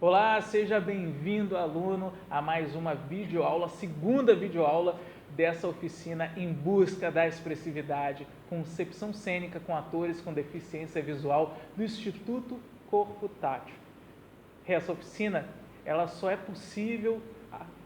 Olá, seja bem-vindo, aluno, a mais uma videoaula, segunda videoaula dessa oficina em busca da expressividade, concepção cênica com atores com deficiência visual do Instituto Corpo Tátil. Essa oficina, ela só é possível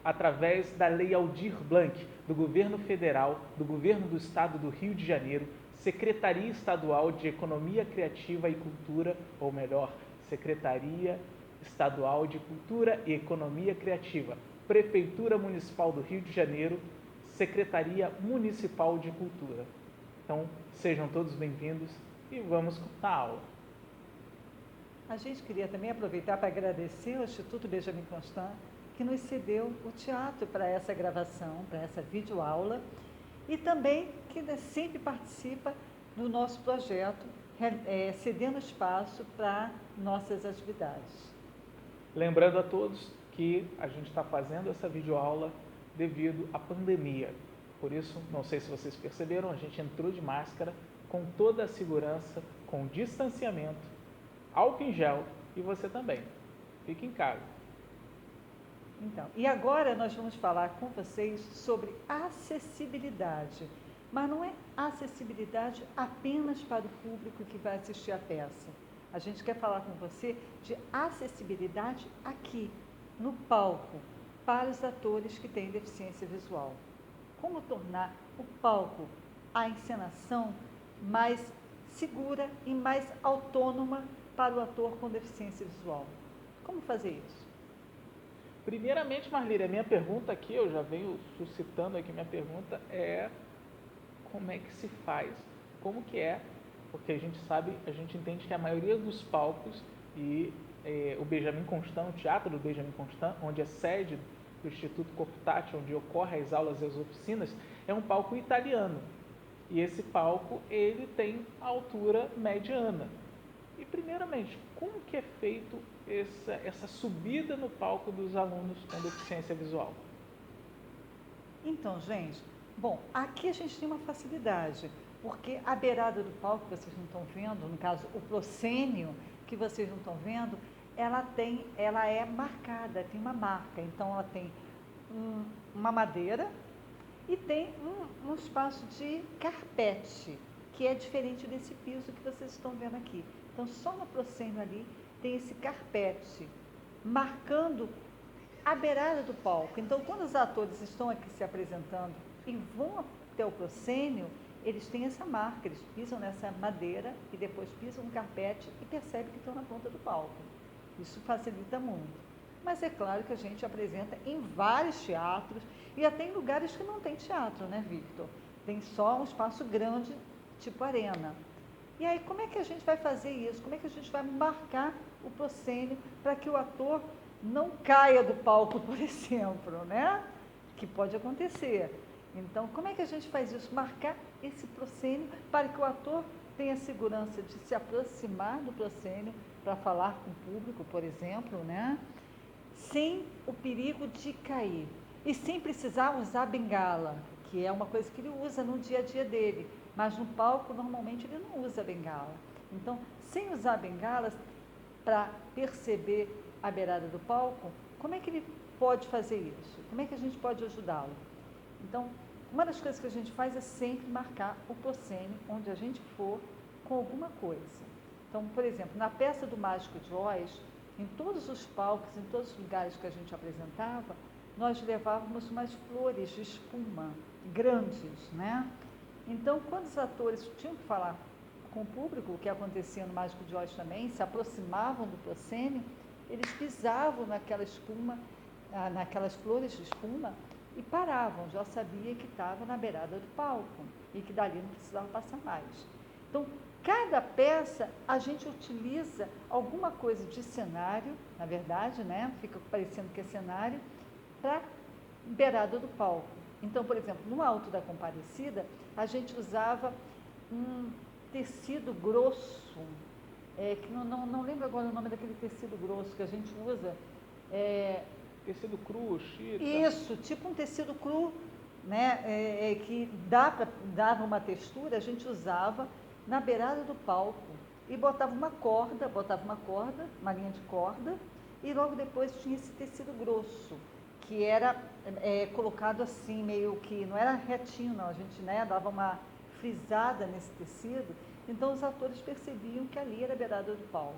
através da Lei Aldir Blanc, do Governo Federal, do Governo do Estado do Rio de Janeiro, Secretaria Estadual de Economia Criativa e Cultura, ou melhor, Secretaria Estadual de Cultura e Economia Criativa, Prefeitura Municipal do Rio de Janeiro, Secretaria Municipal de Cultura. Então, sejam todos bem-vindos e vamos à aula. A gente queria também aproveitar para agradecer ao Instituto Benjamin Constant, que nos cedeu o teatro para essa gravação, para essa videoaula, e também que sempre participa do nosso projeto, cedendo espaço para nossas atividades. Lembrando a todos que a gente está fazendo essa videoaula devido à pandemia. Por isso, não sei se vocês perceberam, a gente entrou de máscara com toda a segurança, com distanciamento, álcool em gel e você também. Fique em casa. Então, e agora nós vamos falar com vocês sobre acessibilidade. Mas não é acessibilidade apenas para o público que vai assistir a peça. A gente quer falar com você de acessibilidade aqui, no palco, para os atores que têm deficiência visual. Como tornar o palco, a encenação, mais segura e mais autônoma para o ator com deficiência visual. Como fazer isso? Primeiramente, Marlene, a minha pergunta aqui, eu já venho suscitando aqui, minha pergunta é como é que se faz? Como que é? Porque a gente sabe, a gente entende que a maioria dos palcos e o Benjamin Constant, o teatro do Benjamin Constant, onde é sede do Instituto Corpo Tátil, onde ocorrem as aulas e as oficinas, é um palco italiano. E esse palco, ele tem altura mediana. E primeiramente, como que é feito essa subida no palco dos alunos com deficiência visual? Então, gente, bom, aqui a gente tem uma facilidade, porque a beirada do palco, que vocês não estão vendo, no caso, o proscênio, que vocês não estão vendo, ela é marcada, tem uma marca. Então, ela tem uma madeira e tem um espaço de carpete, que é diferente desse piso que vocês estão vendo aqui. Então, só no proscênio ali tem esse carpete, marcando a beirada do palco. Então, quando os atores estão aqui se apresentando e vão até o proscênio, eles têm essa marca, eles pisam nessa madeira e depois pisam no carpete e percebem que estão na ponta do palco. Isso facilita muito. Mas é claro que a gente apresenta em vários teatros e até em lugares que não tem teatro, né, Victor? Tem só um espaço grande, tipo arena. E aí, como é que a gente vai fazer isso? Como é que a gente vai marcar o proscênio para que o ator não caia do palco, por exemplo, né? Que pode acontecer. Então, como é que a gente faz isso? Marcar esse proscênio para que o ator tenha segurança de se aproximar do proscênio para falar com o público, por exemplo, né? Sem o perigo de cair. E sem precisar usar bengala, que é uma coisa que ele usa no dia a dia dele. Mas no palco, normalmente, ele não usa bengala. Então, sem usar bengalas, para perceber a beirada do palco, como é que ele pode fazer isso? Como é que a gente pode ajudá-lo? Então, uma das coisas que a gente faz é sempre marcar o proscênio onde a gente for com alguma coisa. Então, por exemplo, na peça do Mágico de Oz, em todos os palcos, em todos os lugares que a gente apresentava, nós levávamos umas flores de espuma grandes, né? Então, quando os atores tinham que falar com o público, o que acontecia no Mágico de Oz também, se aproximavam do proscênio, eles pisavam naquela espuma, naquelas flores de espuma e paravam, já sabia que estava na beirada do palco e que dali não precisava passar mais. Então, cada peça a gente utiliza alguma coisa de cenário, na verdade, né? Fica parecendo que é cenário, para beirada do palco. Então, por exemplo, no Alto da Comparecida, a gente usava um tecido grosso, que não lembro agora o nome daquele tecido grosso que a gente usa. Tecido cru, chita? Isso, tipo um tecido cru, né, que dava uma textura, a gente usava na beirada do palco e botava uma corda, uma linha de corda, e logo depois tinha esse tecido grosso, que era colocado assim, meio que, não era retinho não, a gente, né, dava uma frisada nesse tecido, então os atores percebiam que ali era a beirada do palco.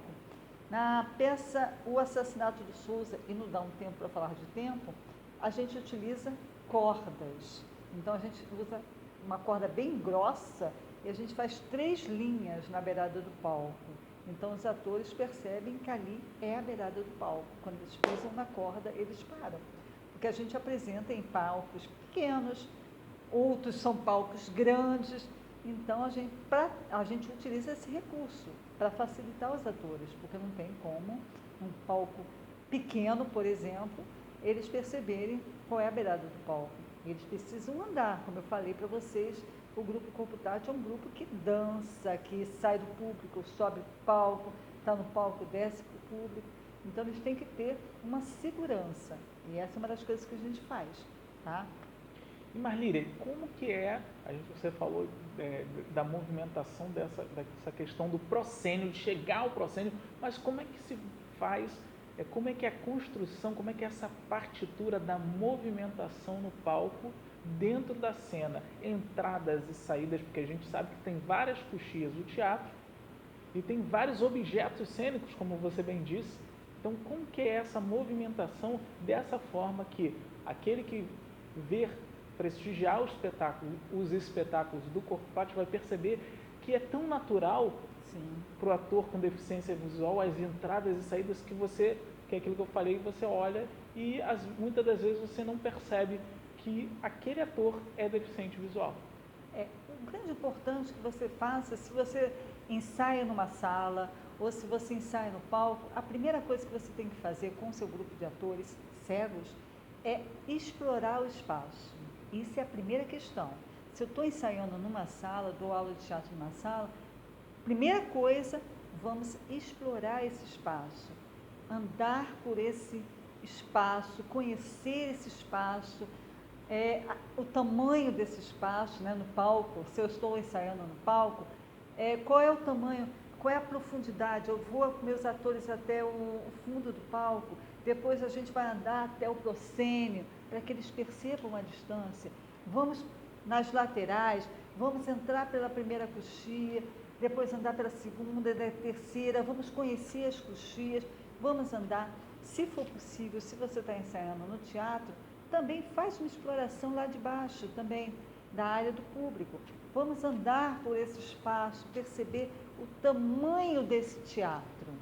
Na peça O Assassinato de Souza, e não dá um tempo para falar de tempo, a gente utiliza cordas. Então a gente usa uma corda bem grossa e a gente faz 3 linhas na beirada do palco. Então os atores percebem que ali é a beirada do palco. Quando eles pisam na corda, eles param. Porque a gente apresenta em palcos pequenos, outros são palcos grandes. Então a gente utiliza esse recurso para facilitar os atores, porque não tem como um palco pequeno, por exemplo, eles perceberem qual é a beirada do palco. Eles precisam andar, como eu falei para vocês, o grupo Corpo Tátil é um grupo que dança, que sai do público, sobe para o palco, está no palco, desce para o público. Então eles têm que ter uma segurança, e essa é uma das coisas que a gente faz, tá? E Marlíria, como que você falou da movimentação dessa questão do proscênio, de chegar ao proscênio, mas como é que se faz, como é que é a construção, como é que é essa partitura da movimentação no palco dentro da cena, entradas e saídas, porque a gente sabe que tem várias coxias do teatro e tem vários objetos cênicos, como você bem disse. Então, como que é essa movimentação dessa forma que aquele que vê prestigiar os espetáculos do Corpo Tátil vai perceber que é tão natural para o ator com deficiência visual as entradas e saídas que é aquilo que eu falei, você olha e muitas das vezes você não percebe que aquele ator é deficiente visual. O grande importante que você faça, se você ensaia numa sala ou se você ensaia no palco, a primeira coisa que você tem que fazer com o seu grupo de atores cegos é explorar o espaço. Isso é a primeira questão. Se eu estou ensaiando numa sala, dou aula de teatro numa sala, primeira coisa, vamos explorar esse espaço, andar por esse espaço, conhecer esse espaço, o tamanho desse espaço, né, no palco. Se eu estou ensaiando no palco, qual é o tamanho, qual é a profundidade? Eu vou com meus atores até o fundo do palco, depois a gente vai andar até o proscênio, para que eles percebam a distância. Vamos nas laterais, vamos entrar pela primeira coxia, depois andar pela segunda, da terceira, vamos conhecer as coxias, vamos andar. Se for possível, se você está ensaiando no teatro, também faz uma exploração lá de baixo, também, da área do público. Vamos andar por esse espaço, perceber o tamanho desse teatro.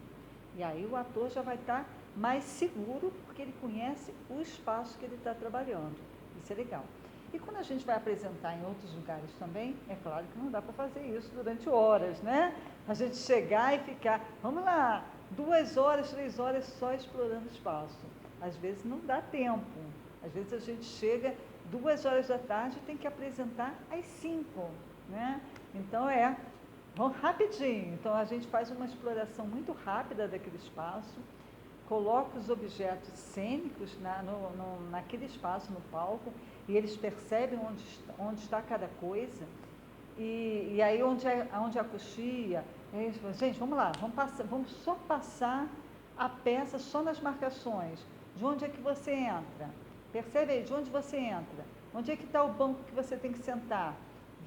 E aí o ator já vai estar mais seguro, porque ele conhece o espaço que ele está trabalhando. Isso é legal. E quando a gente vai apresentar em outros lugares também, é claro que não dá para fazer isso durante horas, né? A gente chegar e ficar, vamos lá, 2 horas, 3 horas só explorando o espaço. Às vezes não dá tempo. Às vezes a gente chega 2 horas da tarde e tem que apresentar às 5, né? Então vamos rapidinho. Então a gente faz uma exploração muito rápida daquele espaço, coloca os objetos cênicos naquele espaço, no palco, e eles percebem onde está cada coisa, e aí onde a coxia, gente, vamos lá, vamos só passar a peça só nas marcações, de onde é que você entra, percebe aí, de onde você entra, onde é que está o banco que você tem que sentar,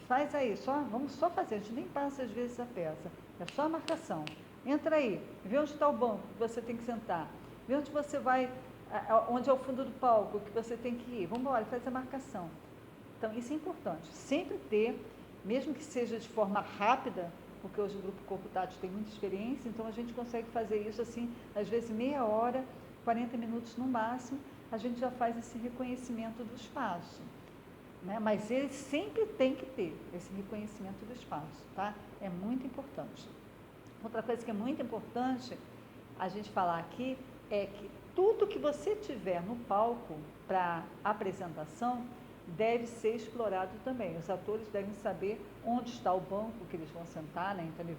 faz aí, vamos só fazer, a gente nem passa às vezes a peça, é só a marcação. Entra aí, vê onde está o banco que você tem que sentar, vê onde você vai, onde é o fundo do palco que você tem que ir. Vamos embora, faz a marcação. Então, isso é importante, sempre ter, mesmo que seja de forma rápida, porque hoje o Grupo Corpo Tátil tem muita experiência, então a gente consegue fazer isso assim, às vezes meia hora, 40 minutos no máximo, a gente já faz esse reconhecimento do espaço. Né? Mas ele sempre tem que ter esse reconhecimento do espaço, tá? É muito importante. Outra coisa que é muito importante a gente falar aqui é que tudo que você tiver no palco para apresentação deve ser explorado também. Os atores devem saber onde está o banco que eles vão sentar, né? Então ele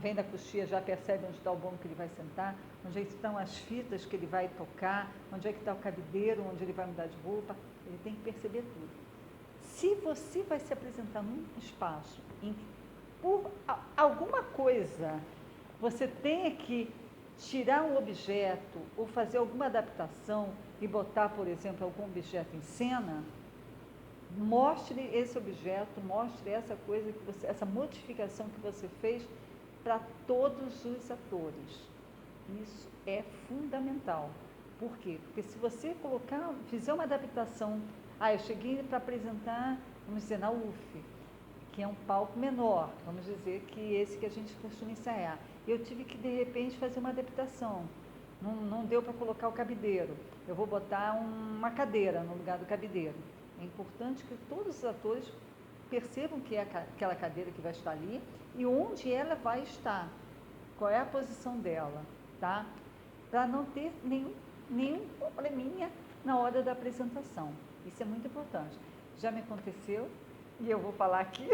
vem da coxia, já percebe onde está o banco que ele vai sentar, onde é que estão as fitas que ele vai tocar, onde é que está o cabideiro, onde ele vai mudar de roupa, ele tem que perceber tudo. Se você vai se apresentar num espaço em que por alguma coisa você tenha que tirar um objeto ou fazer alguma adaptação e botar, por exemplo, algum objeto em cena, mostre esse objeto, mostre essa coisa que você, essa modificação que você fez para todos os atores. Isso é fundamental. Por quê? Porque se você fizer uma adaptação, eu cheguei para apresentar, vamos dizer, na UF, que é um palco menor, vamos dizer que esse que a gente costuma ensaiar. Eu tive que, de repente, fazer uma adaptação. Não deu para colocar o cabideiro. Eu vou botar uma cadeira no lugar do cabideiro. É importante que todos os atores percebam que é aquela cadeira que vai estar ali e onde ela vai estar, qual é a posição dela, tá? Para não ter nenhum probleminha na hora da apresentação. Isso é muito importante. Já me aconteceu, e eu vou falar aqui,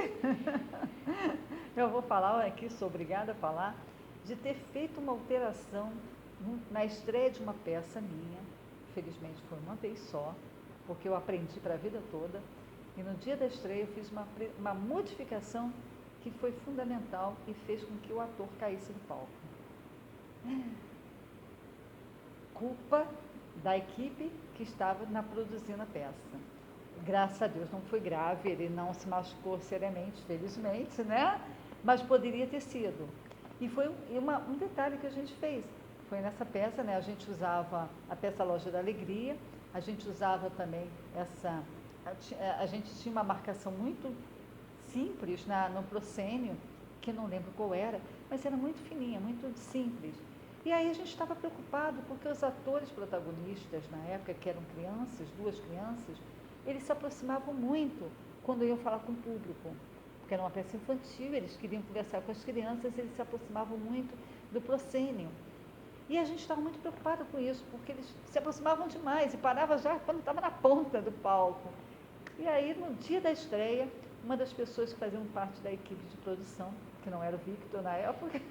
sou obrigada a falar, de ter feito uma alteração na estreia de uma peça minha, felizmente foi uma vez só, porque eu aprendi para a vida toda, e no dia da estreia eu fiz uma modificação que foi fundamental e fez com que o ator caísse do palco. Culpa da equipe que estava produzindo a peça. Graças a Deus não foi grave, ele não se machucou seriamente, felizmente, né? Mas poderia ter sido. E foi um detalhe que a gente fez. Foi nessa peça, né? A gente usava a peça Loja da Alegria, a gente usava também a gente tinha uma marcação muito simples no proscênio, que eu não lembro qual era, mas era muito fininha, muito simples. E aí a gente estava preocupado, porque os atores protagonistas na época, que eram crianças, 2 crianças, eles se aproximavam muito quando iam falar com o público, porque era uma peça infantil, eles queriam conversar com as crianças, eles se aproximavam muito do proscênio. E a gente estava muito preocupado com isso, porque eles se aproximavam demais e paravam já quando estava na ponta do palco. E aí, no dia da estreia, uma das pessoas que faziam parte da equipe de produção, que não era o Victor na época,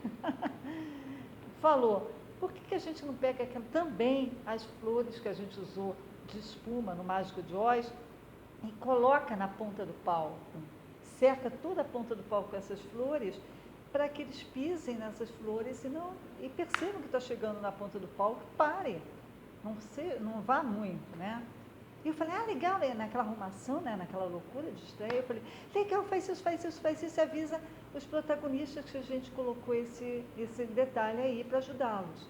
falou, por que a gente não pega também as flores que a gente usou de espuma no Mágico de Oz e coloca na ponta do palco, cerca toda a ponta do palco com essas flores, para que eles pisem nessas flores e percebam que está chegando na ponta do palco, pare, não vá muito, né? E eu falei, legal, naquela arrumação, né, naquela loucura de estreia, eu falei, legal, faz isso, e avisa os protagonistas que a gente colocou esse detalhe aí para ajudá-los.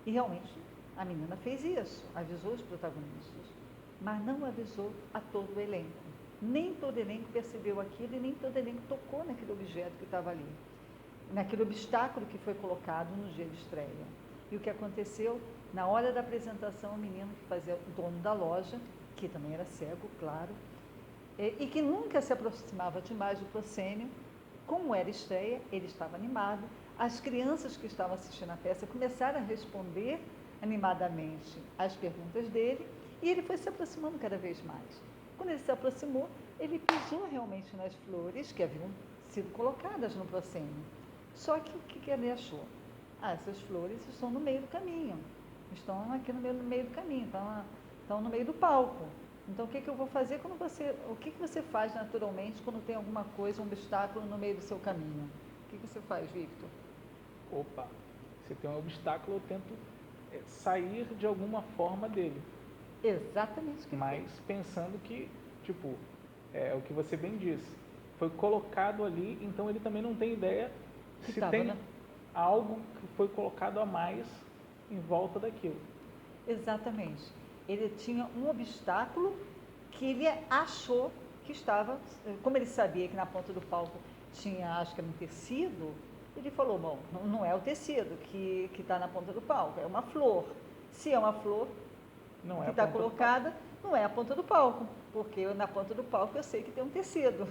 E realmente a menina fez isso, avisou os protagonistas, mas não avisou a todo o elenco. Nem todo elenco percebeu aquilo e nem todo elenco tocou naquele objeto que estava ali, naquele obstáculo que foi colocado no dia de estreia. E o que aconteceu? Na hora da apresentação, o menino que fazia o dono da loja, que também era cego, claro, e que nunca se aproximava demais do proscênio, como era estreia, ele estava animado, as crianças que estavam assistindo a peça começaram a responder animadamente às perguntas dele, e ele foi se aproximando cada vez mais. Quando ele se aproximou, ele pisou realmente nas flores que haviam sido colocadas no proscênio. Só que o que ele achou? Essas flores estão no meio do caminho, estão aqui no meio do caminho, estão no meio do palco. Então, o que eu vou fazer o que você faz naturalmente quando tem alguma coisa, um obstáculo no meio do seu caminho? O que você faz, Victor? Opa, se tem um obstáculo, eu tento sair de alguma forma dele. Exatamente. Mas pensando que, é o que você bem disse, foi colocado ali, então ele também não tem ideia se tem, né, algo que foi colocado a mais em volta daquilo. Exatamente. Ele tinha um obstáculo que ele achou que estava, como ele sabia que na ponta do palco tinha, acho que era um tecido, ele falou, bom, não é o tecido que está na ponta do palco, é uma flor. Se é uma flor que está colocada, não é a ponta do palco, porque na ponta do palco eu sei que tem um tecido.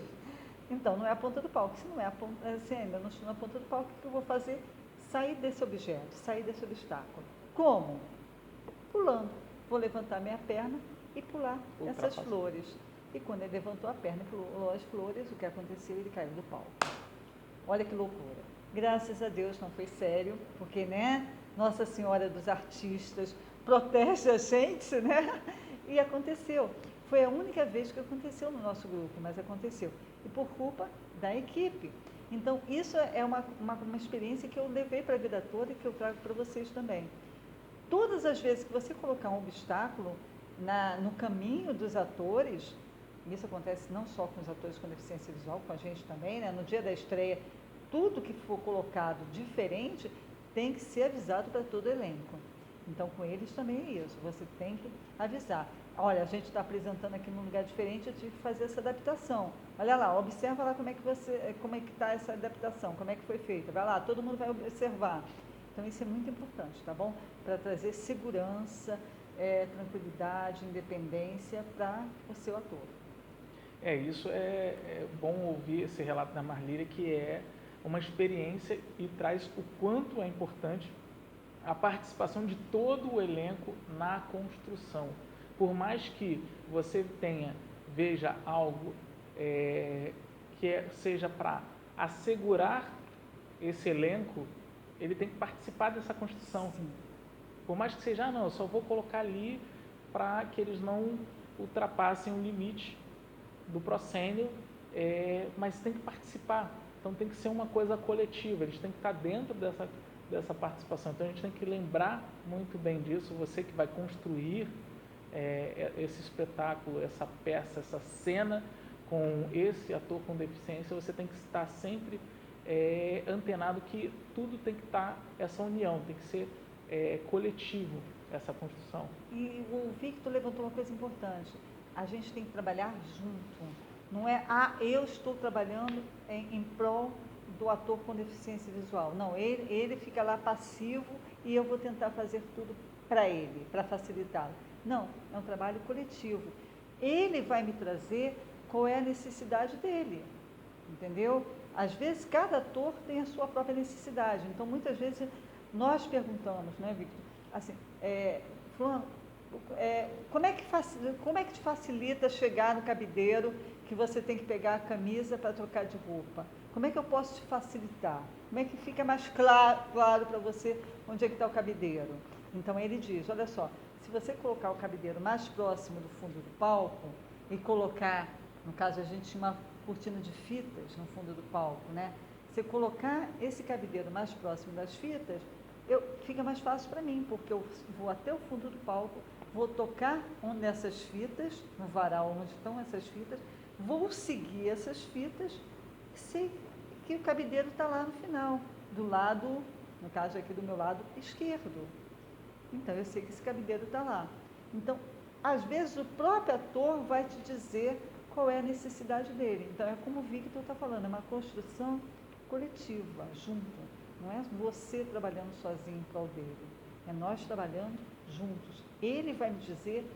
Então, não é a ponta do palco. Se não é a ponta, se ainda não estou na ponta do palco, o que eu vou fazer? Sair desse objeto, sair desse obstáculo. Como? Pulando. Vou levantar minha perna e pular essas flores. E quando ele levantou a perna e pulou as flores, o que aconteceu? Ele caiu do palco. Olha que loucura. Graças a Deus não foi sério, porque, né, Nossa Senhora dos Artistas protege a gente, né? E aconteceu. Foi a única vez que aconteceu no nosso grupo, mas aconteceu. E por culpa da equipe. Então, isso é uma experiência que eu levei para a vida toda e que eu trago para vocês também. Todas as vezes que você colocar um obstáculo no caminho dos atores, isso acontece não só com os atores com deficiência visual, com a gente também, né? No dia da estreia, tudo que for colocado diferente tem que ser avisado para todo o elenco. Então, com eles também é isso, você tem que avisar. Olha, a gente está apresentando aqui num lugar diferente, eu tive que fazer essa adaptação. Olha lá, observa lá como é que está essa adaptação, como é que foi feita. Vai lá, todo mundo vai observar. Então, isso é muito importante, tá bom? Para trazer segurança, tranquilidade, independência para o seu ator. Isso é bom ouvir esse relato da Marlíria, que é uma experiência e traz o quanto é importante a participação de todo o elenco na construção. Por mais que você veja algo seja para assegurar esse elenco, ele tem que participar dessa construção. Sim. Por mais que seja, não, eu só vou colocar ali para que eles não ultrapassem o limite do proscênio, mas tem que participar. Então tem que ser uma coisa coletiva, eles têm que estar dentro dessa participação. Então a gente tem que lembrar muito bem disso, você que vai construir esse espetáculo, essa peça, essa cena com esse ator com deficiência, você tem que estar sempre antenado que tudo tem que estar, essa união, tem que ser coletivo, essa construção. E o Victor levantou uma coisa importante, a gente tem que trabalhar junto. Não é, eu estou trabalhando em prol do ator com deficiência visual. Não, ele fica lá passivo e eu vou tentar fazer tudo para ele, para facilitá-lo. Não, é um trabalho coletivo. Ele vai me trazer qual é a necessidade dele, entendeu? Às vezes, cada ator tem a sua própria necessidade. Então, muitas vezes, nós perguntamos, né, Victor? Assim, Fulano, como é que te facilita chegar no cabideiro que você tem que pegar a camisa para trocar de roupa? Como é que eu posso te facilitar? Como é que fica mais claro para você onde é que está o cabideiro? Então ele diz, olha só, se você colocar o cabideiro mais próximo do fundo do palco e colocar, no caso a gente tinha uma cortina de fitas no fundo do palco, né? Se colocar esse cabideiro mais próximo das fitas, fica mais fácil para mim, porque eu vou até o fundo do palco, vou tocar nessas fitas, no varal onde estão essas fitas, vou seguir essas fitas, sei que o cabideiro está lá no final, do lado, no caso aqui do meu lado esquerdo. Então, eu sei que esse cabideiro está lá. Então, às vezes, o próprio ator vai te dizer qual é a necessidade dele. Então, é como o Victor está falando, é uma construção coletiva, junto. Não é você trabalhando sozinho em prol dele, é nós trabalhando juntos. Ele vai me dizer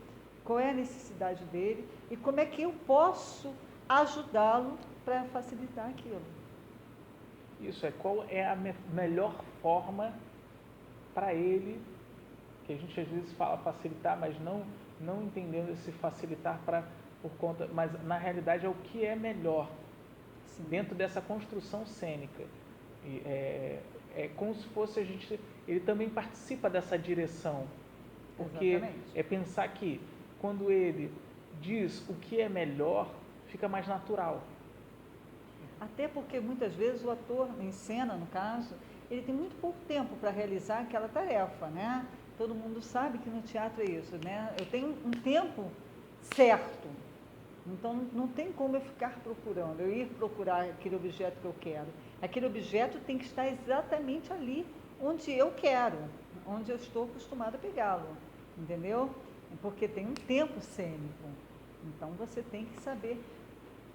qual é a necessidade dele e como é que eu posso ajudá-lo para facilitar aquilo. Isso, qual é a melhor forma para ele, que a gente às vezes fala facilitar, mas não entendendo esse facilitar por conta, mas na realidade é o que é melhor. Sim. Dentro dessa construção cênica. Como se fosse ele também participa dessa direção, porque exatamente. É pensar que quando ele diz o que é melhor, fica mais natural. Até porque muitas vezes o ator em cena, no caso, ele tem muito pouco tempo para realizar aquela tarefa, né? Todo mundo sabe que no teatro é isso, né? Eu tenho um tempo certo, então não tem como eu ficar procurando, eu ir procurar aquele objeto que eu quero. Aquele objeto tem que estar exatamente ali onde eu quero, onde eu estou acostumado a pegá-lo, entendeu? Porque tem um tempo cênico, então você tem que saber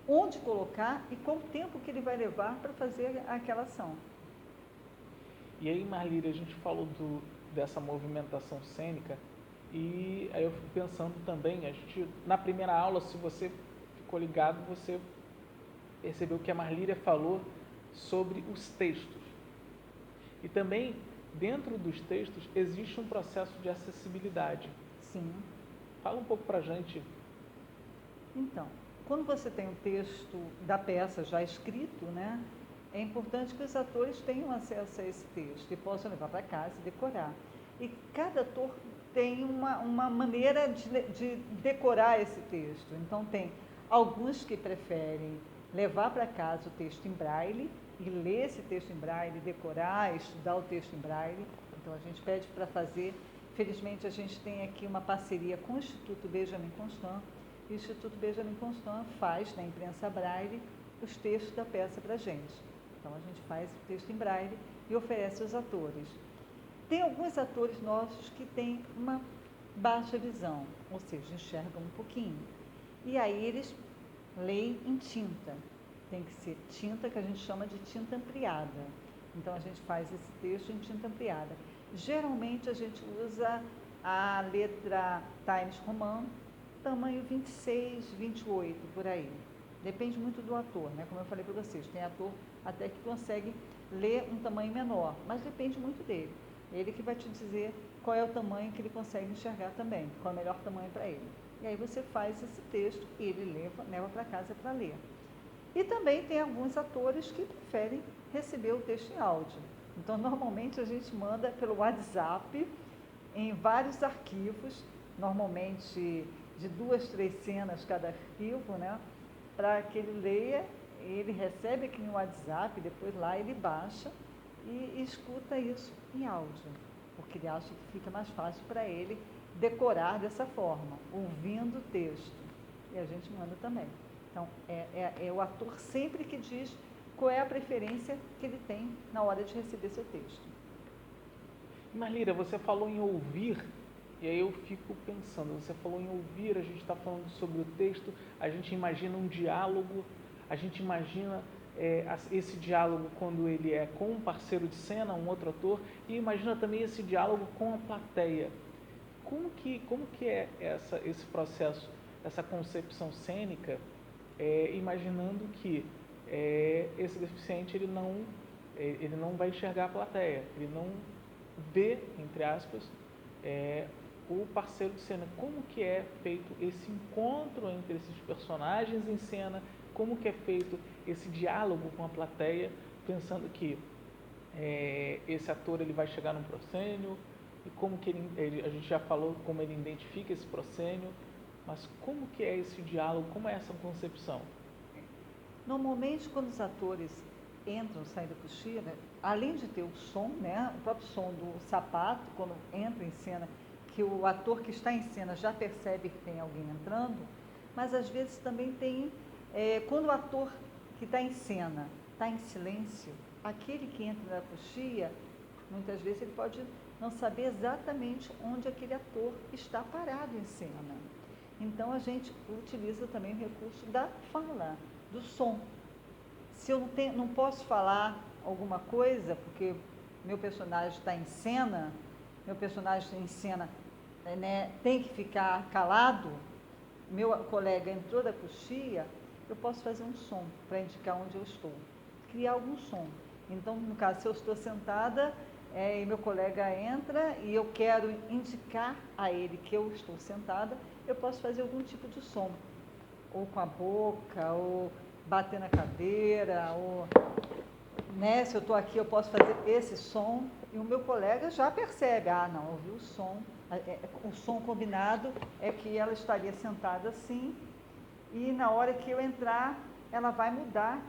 onde colocar e qual tempo que ele vai levar para fazer aquela ação. E aí, Marlíria, a gente falou dessa movimentação cênica e aí eu fico pensando também, na primeira aula, se você ficou ligado, você percebeu que a Marlíria falou sobre os textos. E também, dentro dos textos, existe um processo de acessibilidade. Sim. Fala um pouco para a gente. Então, quando você tem um texto da peça já escrito, né, é importante que os atores tenham acesso a esse texto e possam levar para casa e decorar. E cada ator tem uma maneira de decorar esse texto. Então, tem alguns que preferem levar para casa o texto em braille e ler esse texto em braille, decorar, estudar o texto em braille. Então a gente pede para fazer. Felizmente a gente tem aqui uma parceria com o Instituto Benjamin Constant. E o Instituto Benjamin Constant faz na imprensa braille os textos da peça para a gente. Então a gente faz o texto em braille e oferece aos atores. Tem alguns atores nossos que têm uma baixa visão, ou seja, enxergam um pouquinho. E aí eles leem em tinta. Tem que ser tinta que a gente chama de tinta ampliada. Então a gente faz esse texto em tinta ampliada. Geralmente a gente usa a letra Times Roman, tamanho 26, 28, por aí. Depende muito do ator, né? Como eu falei para vocês, tem ator até que consegue ler um tamanho menor, mas depende muito dele. Ele que vai te dizer qual é o tamanho que ele consegue enxergar também, qual é o melhor tamanho para ele. E aí você faz esse texto e ele leva para casa para ler. E também tem alguns atores que preferem receber o texto em áudio. Então, normalmente a gente manda pelo WhatsApp em vários arquivos, normalmente de 2, 3 cenas cada arquivo, né? Para que ele leia, ele recebe aqui no WhatsApp, depois lá ele baixa e escuta isso em áudio, porque ele acha que fica mais fácil para ele decorar dessa forma, ouvindo o texto. E a gente manda também. Então, é o ator sempre que diz qual é a preferência que ele tem na hora de receber seu texto. Marlira, você falou em ouvir, e aí eu fico pensando, você falou em ouvir, a gente está falando sobre o texto, a gente imagina um diálogo, a gente imagina esse diálogo quando ele é com um parceiro de cena, um outro ator, e imagina também esse diálogo com a plateia. Como que é esse processo, essa concepção cênica, imaginando que esse deficiente ele não vai enxergar a plateia, ele não vê, entre aspas, o parceiro de cena. Como que é feito esse encontro entre esses personagens em cena? Como que é feito esse diálogo com a plateia, pensando que esse ator ele vai chegar num proscênio, e como que a gente já falou como ele identifica esse proscênio, mas como que é esse diálogo, como é essa concepção? Normalmente, quando os atores entram, saem da coxia, né, além de ter o som, né, o próprio som do sapato, quando entra em cena, que o ator que está em cena já percebe que tem alguém entrando, mas às vezes também tem, quando o ator que está em cena está em silêncio, aquele que entra na coxia, muitas vezes ele pode não saber exatamente onde aquele ator está parado em cena. Então a gente utiliza também o recurso da fala, do som. Se eu não posso falar alguma coisa, porque meu personagem está em cena, né, tem que ficar calado, meu colega entrou da coxia, eu posso fazer um som para indicar onde eu estou, criar algum som. Então, no caso, se eu estou sentada e meu colega entra e eu quero indicar a ele que eu estou sentada, eu posso fazer algum tipo de som, ou com a boca, ou bater na cadeira, ou, né, se eu estou aqui eu posso fazer esse som, e o meu colega já percebe, não, ouviu o som combinado é que ela estaria sentada assim, e na hora que eu entrar, ela vai mudar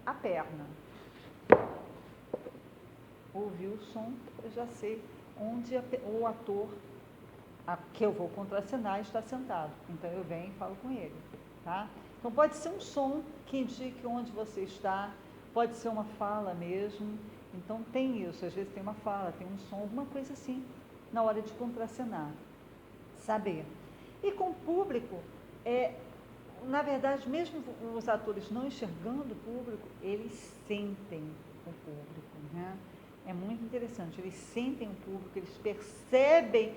a perna. Ouviu o som, eu já sei onde o ator que eu vou contracenar está sentado. Então eu venho e falo com ele, tá? Então pode ser um som que indique onde você está, pode ser uma fala mesmo. Então tem isso, às vezes tem uma fala, tem um som, alguma coisa assim, na hora de contracenar. Saber. E com o público, na verdade, mesmo os atores não enxergando o público, eles sentem o público, né? É muito interessante, eles sentem o público, eles percebem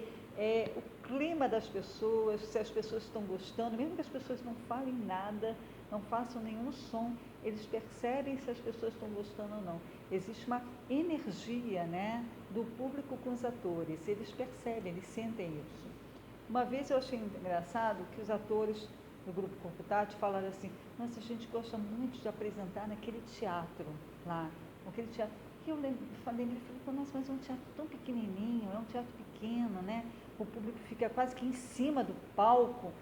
o clima das pessoas, se as pessoas estão gostando, mesmo que as pessoas não falem nada, não façam nenhum som, eles percebem se as pessoas estão gostando ou não. Existe uma energia, né, do público com os atores, eles percebem, eles sentem isso. Uma vez eu achei engraçado que os atores do Grupo Corpo Tátil falaram assim, nossa, a gente gosta muito de apresentar naquele teatro lá, naquele teatro. E eu falei, nossa, mas é um teatro tão pequenininho, é um teatro pequeno, né? O público fica quase que em cima do palco.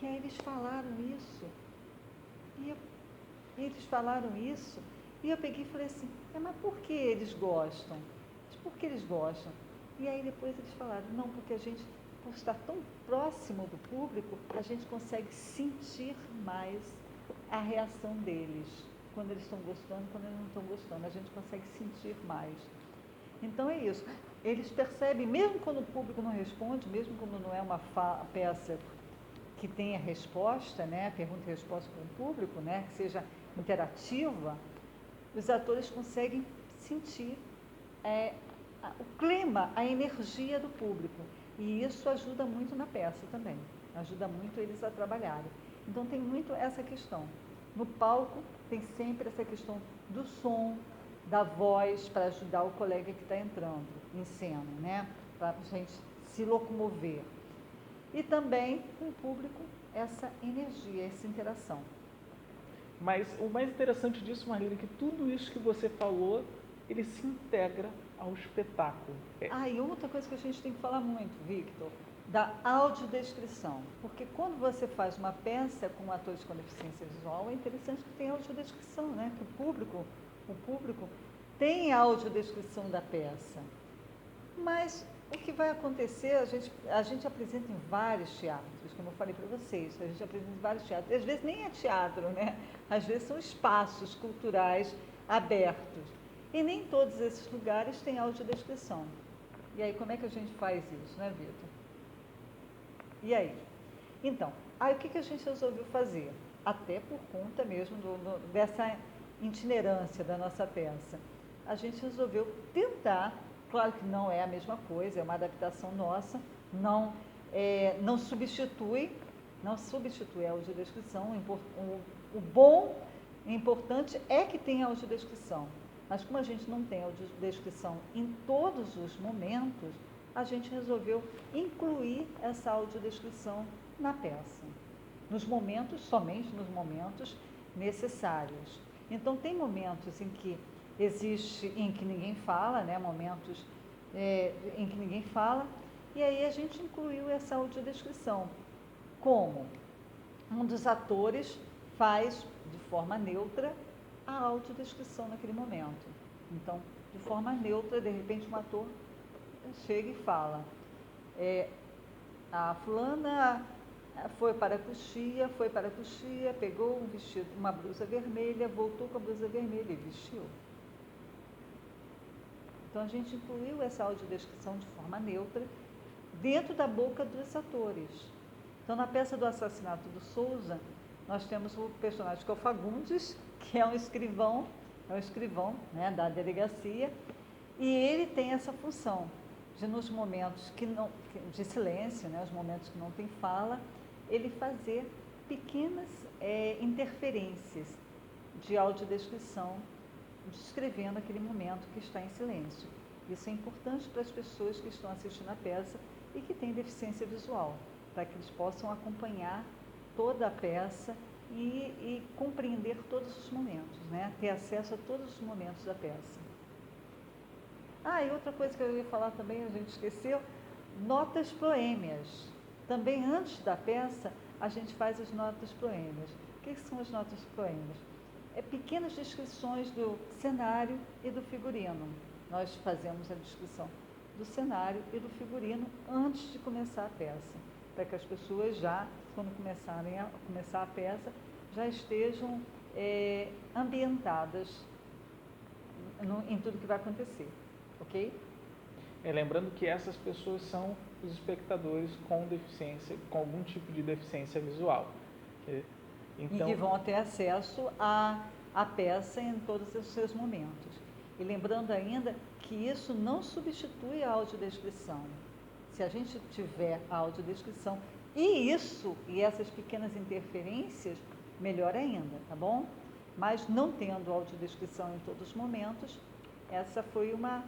E aí eles falaram isso. E eu peguei e falei assim, mas por que eles gostam? Por que eles gostam? E aí depois eles falaram, não, porque a gente, por estar tão próximo do público, a gente consegue sentir mais a reação deles. Quando eles estão gostando, quando eles não estão gostando, a gente consegue sentir mais. Então é isso. Eles percebem, mesmo quando o público não responde, mesmo quando não é uma peça que tenha resposta, né, pergunta e resposta com o público, né, que seja interativa, os atores conseguem sentir o clima, a energia do público. E isso ajuda muito na peça também, ajuda muito eles a trabalharem. Então tem muito essa questão. No palco tem sempre essa questão do som, da voz, para ajudar o colega que está entrando em cena, né? Para a gente se locomover. E também com o público essa energia, essa interação. Mas o mais interessante disso, Marlene, é que tudo isso que você falou, ele se integra ao espetáculo. E outra coisa que a gente tem que falar muito, Victor, da audiodescrição. Porque quando você faz uma peça com atores com deficiência visual, é interessante que tenha audiodescrição, né? Que o público tem a audiodescrição da peça. Mas o que vai acontecer, a gente apresenta em vários teatros, como eu falei para vocês, a gente apresenta em vários teatros. Às vezes nem é teatro, né? Às vezes são espaços culturais abertos. E nem todos esses lugares têm audiodescrição. E aí, como é que a gente faz isso, né, Vitor? E aí? Então, aí o que a gente resolveu fazer? Até por conta mesmo dessa itinerância da nossa peça. A gente resolveu tentar, claro que não é a mesma coisa, é uma adaptação nossa, não substitui a audiodescrição. O bom e importante é que tenha audiodescrição. Mas como a gente não tem audiodescrição em todos os momentos, a gente resolveu incluir essa audiodescrição na peça. Somente nos momentos necessários. Então, tem momentos em que ninguém fala, né? Momentos em que ninguém fala, e aí a gente incluiu essa audiodescrição. Como? Um dos atores faz, de forma neutra, a audiodescrição naquele momento. Então, de forma neutra, de repente um ator chega e fala, a fulana foi para a coxia, pegou um vestido, uma blusa vermelha, voltou com a blusa vermelha e vestiu. Então a gente incluiu essa audiodescrição de forma neutra dentro da boca dos atores. Então na peça do Assassinato do Souza, nós temos o personagem que é o Fagundes, que é um escrivão, né, da delegacia, e ele tem essa função de, nos momentos de silêncio, né, os momentos que não tem fala, ele fazer pequenas interferências de audiodescrição, descrevendo aquele momento que está em silêncio. Isso é importante para as pessoas que estão assistindo a peça e que têm deficiência visual, para que eles possam acompanhar toda a peça e compreender todos os momentos, né? Ter acesso a todos os momentos da peça. E outra coisa que eu ia falar também, a gente esqueceu, notas proêmias. Também antes da peça, a gente faz as notas proêmias. O que são as notas proêmias? Pequenas descrições do cenário e do figurino. Nós fazemos a descrição do cenário e do figurino antes de começar a peça, para que as pessoas já, quando começar a peça, já estejam ambientadas em tudo que vai acontecer, ok? Lembrando que essas pessoas são os espectadores com deficiência, com algum tipo de deficiência visual. Então, e que vão ter acesso à peça em todos os seus momentos. E lembrando ainda que isso não substitui a audiodescrição. Se a gente tiver a audiodescrição e essas pequenas interferências, melhor ainda, tá bom? Mas não tendo audiodescrição em todos os momentos, essa foi uma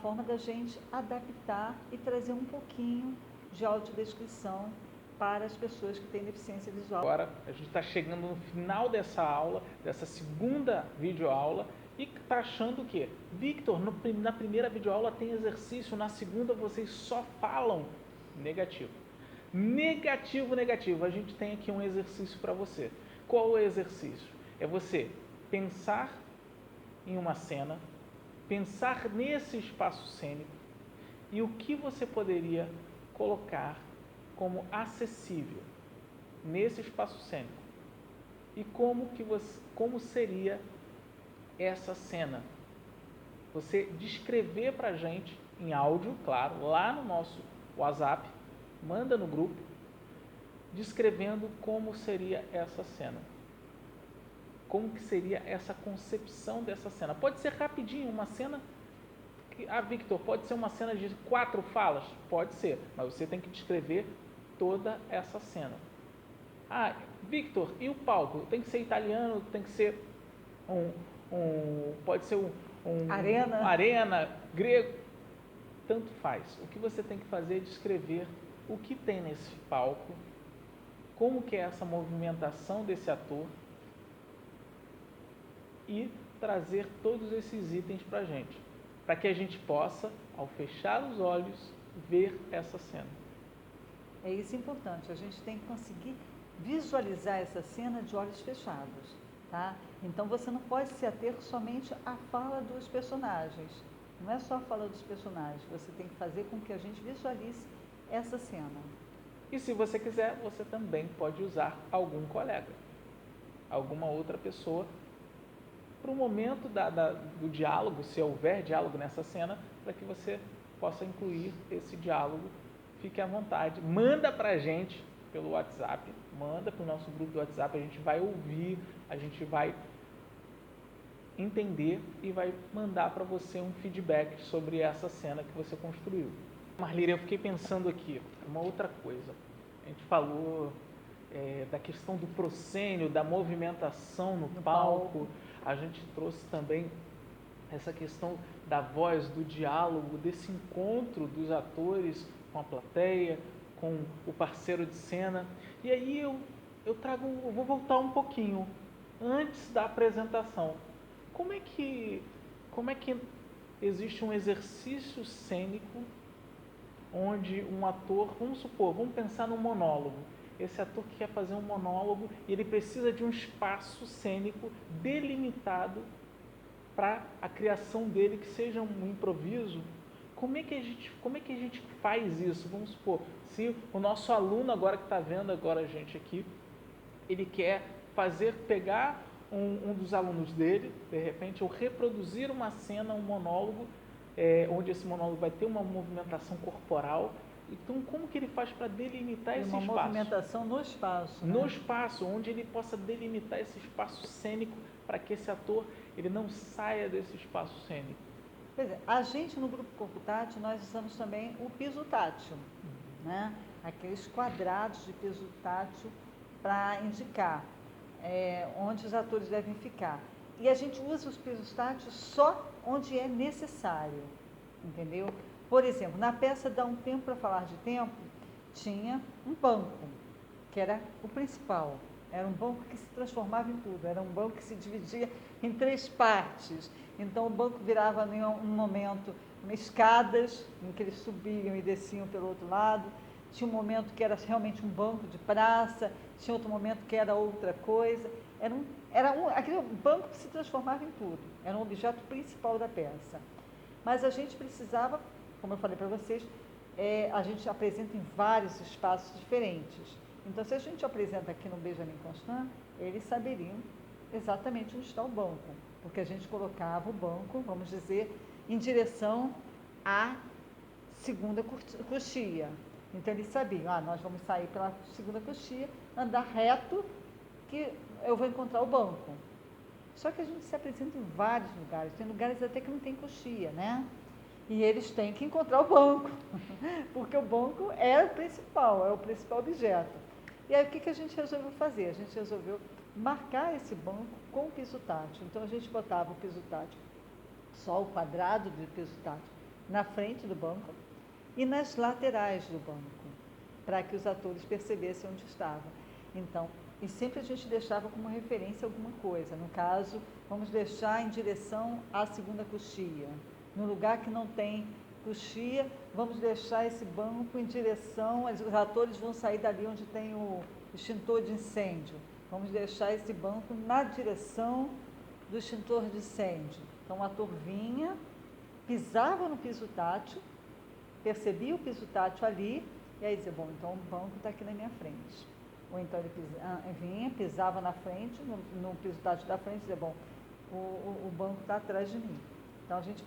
forma da gente adaptar e trazer um pouquinho de audiodescrição para as pessoas que têm deficiência visual. Agora, a gente está chegando no final dessa aula, dessa segunda videoaula, e está achando o quê? Victor, na primeira videoaula tem exercício, na segunda vocês só falam negativo. Negativo, negativo. A gente tem aqui um exercício para você. Qual é o exercício? É você pensar em uma cena, pensar nesse espaço cênico e o que você poderia colocar como acessível nesse espaço cênico e como seria essa cena. Você descrever para a gente em áudio, claro, lá no nosso WhatsApp, manda no grupo, descrevendo como seria essa cena. Como que seria essa concepção dessa cena. Pode ser rapidinho, uma cena que, Victor, pode ser uma cena de 4 falas? Pode ser, mas você tem que descrever toda essa cena. Victor, e o palco? Tem que ser italiano, tem que ser pode ser arena, grego, tanto faz. O que você tem que fazer é descrever o que tem nesse palco, como que é essa movimentação desse ator e trazer todos esses itens para a gente, para que a gente possa, ao fechar os olhos, ver essa cena. É isso importante, a gente tem que conseguir visualizar essa cena de olhos fechados, tá? Então você não pode se ater somente à fala dos personagens, não é só a fala dos personagens, você tem que fazer com que a gente visualize essa cena. E se você quiser, você também pode usar algum colega, alguma outra pessoa, para o momento do diálogo, se houver diálogo nessa cena, para que você possa incluir esse diálogo. Fique à vontade, manda para a gente pelo WhatsApp, manda para o nosso grupo do WhatsApp, a gente vai ouvir, a gente vai entender e vai mandar para você um feedback sobre essa cena que você construiu. Marlene, eu fiquei pensando aqui, uma outra coisa. A gente falou da questão do proscênio, da movimentação no palco. A gente trouxe também essa questão da voz, do diálogo, desse encontro dos atores com a plateia, com o parceiro de cena. E aí eu vou voltar um pouquinho antes da apresentação. Como é que existe um exercício cênico onde um ator, vamos pensar no monólogo. Esse ator que quer fazer um monólogo e ele precisa de um espaço cênico delimitado para a criação dele, que seja um improviso. Como é que a gente faz isso? Vamos supor, se o nosso aluno agora que está vendo agora a gente aqui, ele quer pegar um dos alunos dele, de repente, ou reproduzir uma cena, um monólogo, onde esse monólogo vai ter uma movimentação corporal. Então, como que ele faz para delimitar esse espaço? Uma movimentação no espaço. No espaço, onde ele possa delimitar esse espaço cênico para que esse ator ele não saia desse espaço cênico. Pois é, a gente no Grupo Corpo Tátil, nós usamos também o piso tátil, né? Aqueles quadrados de piso tátil para indicar onde os atores devem ficar. E a gente usa os pisos táteis só onde é necessário, entendeu? Por exemplo, na peça Dá um Tempo para Falar de Tempo, tinha um banco, que era o principal. Era um banco que se transformava em tudo, era um banco que se dividia em 3 partes. Então, o banco virava, em um momento, escadas, em que eles subiam e desciam pelo outro lado. Tinha um momento que era realmente um banco de praça, tinha outro momento que era outra coisa. Aquele banco que se transformava em tudo, era um objeto principal da peça. Mas a gente precisava, como eu falei para vocês, a gente apresenta em vários espaços diferentes. Então, se a gente apresenta aqui no Benjamin Constant, eles saberiam exatamente onde está o banco, porque a gente colocava o banco, vamos dizer, em direção à segunda coxia. Então, eles sabiam, nós vamos sair pela segunda coxia, andar reto, que eu vou encontrar o banco. Só que a gente se apresenta em vários lugares, tem lugares até que não tem coxia, né? E eles têm que encontrar o banco, porque o banco é o principal objeto. E aí o que a gente resolveu fazer? A gente resolveu marcar esse banco com o piso tátil. Então a gente botava o piso tátil, só o quadrado do piso tátil, na frente do banco e nas laterais do banco, para que os atores percebessem onde estava. Então, e sempre a gente deixava como referência alguma coisa. No caso, vamos deixar em direção à segunda coxia. No lugar que não tem coxia, vamos deixar esse banco em direção, os atores vão sair dali onde tem o extintor de incêndio. Vamos deixar esse banco na direção do extintor de incêndio. Então o ator vinha, pisava no piso tátil, percebia o piso tátil ali, e aí dizia, bom, então o banco está aqui na minha frente. Ou então ele vinha, pisava na frente, no piso tátil da frente, e dizia, bom, o banco está atrás de mim. Então a gente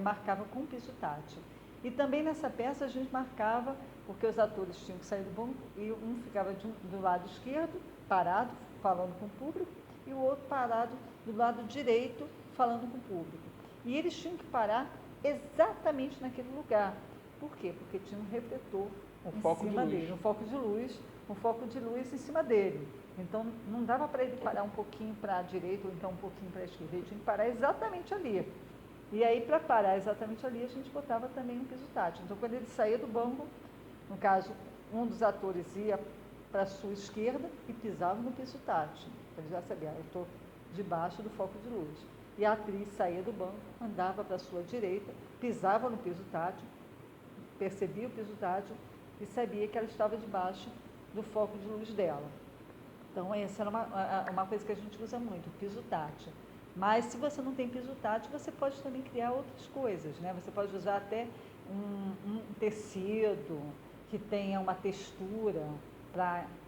marcava com o piso tátil. E também nessa peça a gente marcava, porque os atores tinham que sair do banco, e um ficava do lado esquerdo, parado, falando com o público, e o outro parado do lado direito, falando com o público. E eles tinham que parar exatamente naquele lugar. Por quê? Porque tinha um refletor em cima dele, um foco de luz em cima dele. Então não dava para ele parar um pouquinho para a direita ou então um pouquinho para a esquerda, ele tinha que parar exatamente ali. E aí, para parar exatamente ali, a gente botava também um piso tátil. Então, quando ele saía do banco, no caso, um dos atores ia para a sua esquerda e pisava no piso tátil. Ele já sabia, eu estou debaixo do foco de luz. E a atriz saía do banco, andava para a sua direita, pisava no piso tátil, percebia o piso tátil e sabia que ela estava debaixo do foco de luz dela. Então, essa era uma coisa que a gente usa muito, o piso tátil. Mas se você não tem piso tátil, você pode também criar outras coisas, né? Você pode usar até um tecido que tenha uma textura,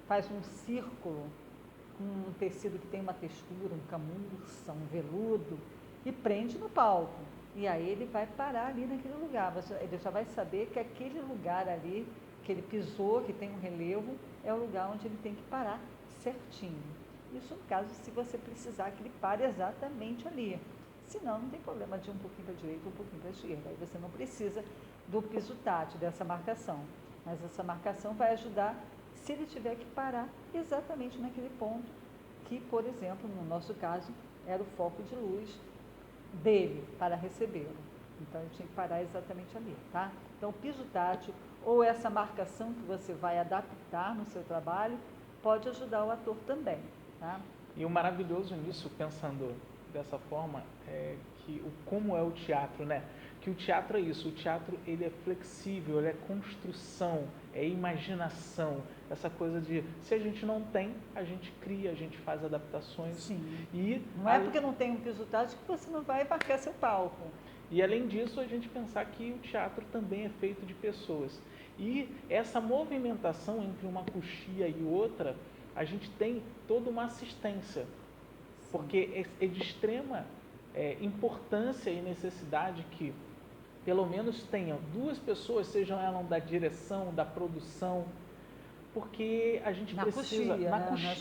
faz um círculo com um tecido que tem uma textura, um camurça, um veludo, e prende no palco. E aí ele vai parar ali naquele lugar. Ele já vai saber que aquele lugar ali, que ele pisou, que tem um relevo, é o lugar onde ele tem que parar certinho. Isso no caso, se você precisar que ele pare exatamente ali. Senão, não tem problema de um pouquinho para a direita ou um pouquinho para a esquerda. Aí você não precisa do piso tátil, dessa marcação. Mas essa marcação vai ajudar se ele tiver que parar exatamente naquele ponto que, por exemplo, no nosso caso, era o foco de luz dele para recebê-lo. Então, ele tinha que parar exatamente ali, tá? Então, o piso tátil ou essa marcação que você vai adaptar no seu trabalho pode ajudar o ator também. Tá? E o maravilhoso nisso, pensando dessa forma, é que como é o teatro, né? Que o teatro é isso, o teatro ele é flexível, ele é construção, é imaginação, essa coisa de, se a gente não tem, a gente cria, a gente faz adaptações. Sim. E não é porque não tem um piso tátil que você não vai marcar seu palco. E além disso, a gente pensar que o teatro também é feito de pessoas. E essa movimentação entre uma coxia e outra, a gente tem toda uma assistência, porque é de extrema importância e necessidade que pelo menos tenham duas pessoas, sejam elas da direção, da produção, porque a gente precisa,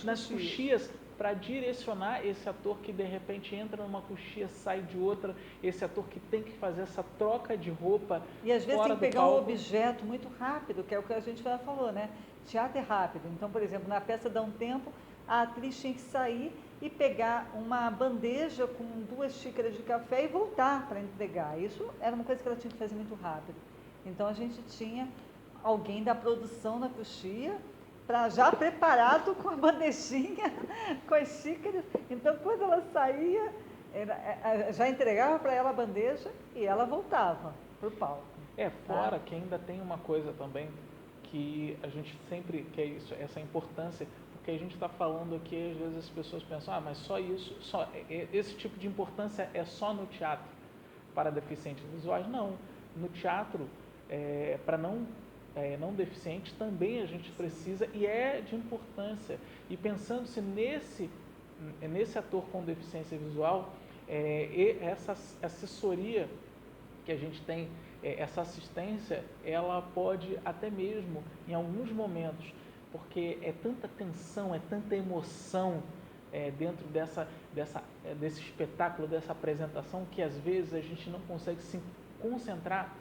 nas coxias, para direcionar esse ator que de repente entra numa coxia, sai de outra, esse ator que tem que fazer essa troca de roupa. E às vezes tem que pegar um objeto muito rápido, que é o que a gente já falou, né? Teatro é rápido. Então, por exemplo, na peça Dá um Tempo, a atriz tinha que sair e pegar uma bandeja com 2 xícaras de café e voltar para entregar. Isso era uma coisa que ela tinha que fazer muito rápido. Então, a gente tinha alguém da produção na coxia, já preparado com a bandejinha, com as xícaras. Então, quando ela saía, já entregava para ela a bandeja e ela voltava para o palco. Fora que ainda tem uma coisa também que a gente sempre quer isso, essa importância, porque a gente está falando aqui, às vezes as pessoas pensam, mas só isso, esse tipo de importância é só no teatro para deficientes visuais. Não, no teatro, para não deficientes também a gente precisa e é de importância. E pensando-se nesse ator com deficiência visual, essa assessoria que a gente tem, essa assistência, ela pode até mesmo, em alguns momentos, porque é tanta tensão, é tanta emoção dentro desse espetáculo, dessa apresentação, que às vezes a gente não consegue se concentrar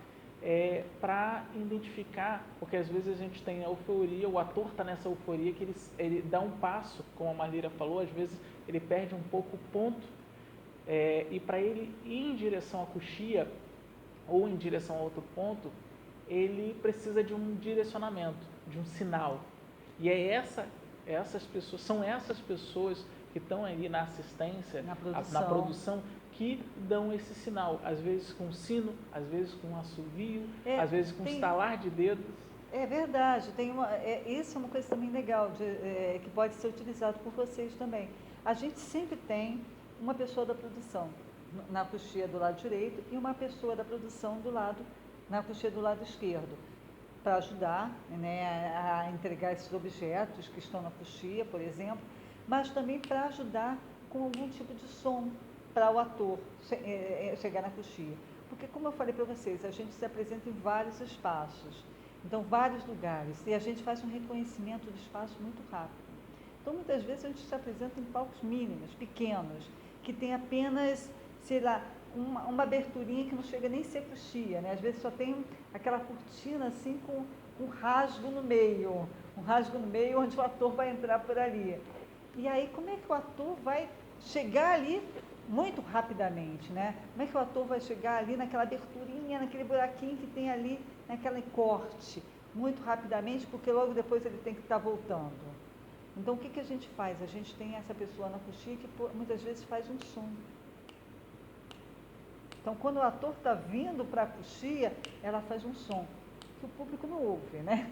para identificar, porque às vezes a gente tem a euforia, o ator está nessa euforia que ele dá um passo, como a Marlira falou, às vezes ele perde um pouco o ponto, e para ele ir em direção à coxia ou em direção a outro ponto, ele precisa de um direcionamento, de um sinal. E são essas pessoas que estão ali na assistência, na produção, que dão esse sinal, às vezes com sino, às vezes com assovio, às vezes com estalar de dedos. É verdade, isso é uma coisa também legal, que pode ser utilizado por vocês também. A gente sempre tem uma pessoa da produção, na coxia do lado direito e uma pessoa da produção na coxia do lado esquerdo, para ajudar, né, a entregar esses objetos que estão na coxia, por exemplo, mas também para ajudar com algum tipo de som para o ator chegar na coxia. Porque, como eu falei para vocês, a gente se apresenta em vários espaços, então vários lugares, e a gente faz um reconhecimento do espaço muito rápido. Então, muitas vezes a gente se apresenta em palcos mínimos, pequenos, que tem apenas, sei lá, uma aberturinha que não chega nem a ser coxia, né? Às vezes só tem aquela cortina assim com um rasgo no meio onde o ator vai entrar por ali. E aí, como é que o ator vai chegar ali muito rapidamente, né? Como é que o ator vai chegar ali naquela aberturinha, naquele buraquinho que tem ali, naquele corte, muito rapidamente, porque logo depois ele tem que estar voltando. Então, o que a gente faz? A gente tem essa pessoa na coxia que muitas vezes faz um som. Então, quando o ator está vindo para a coxia, ela faz um som, que o público não ouve, né?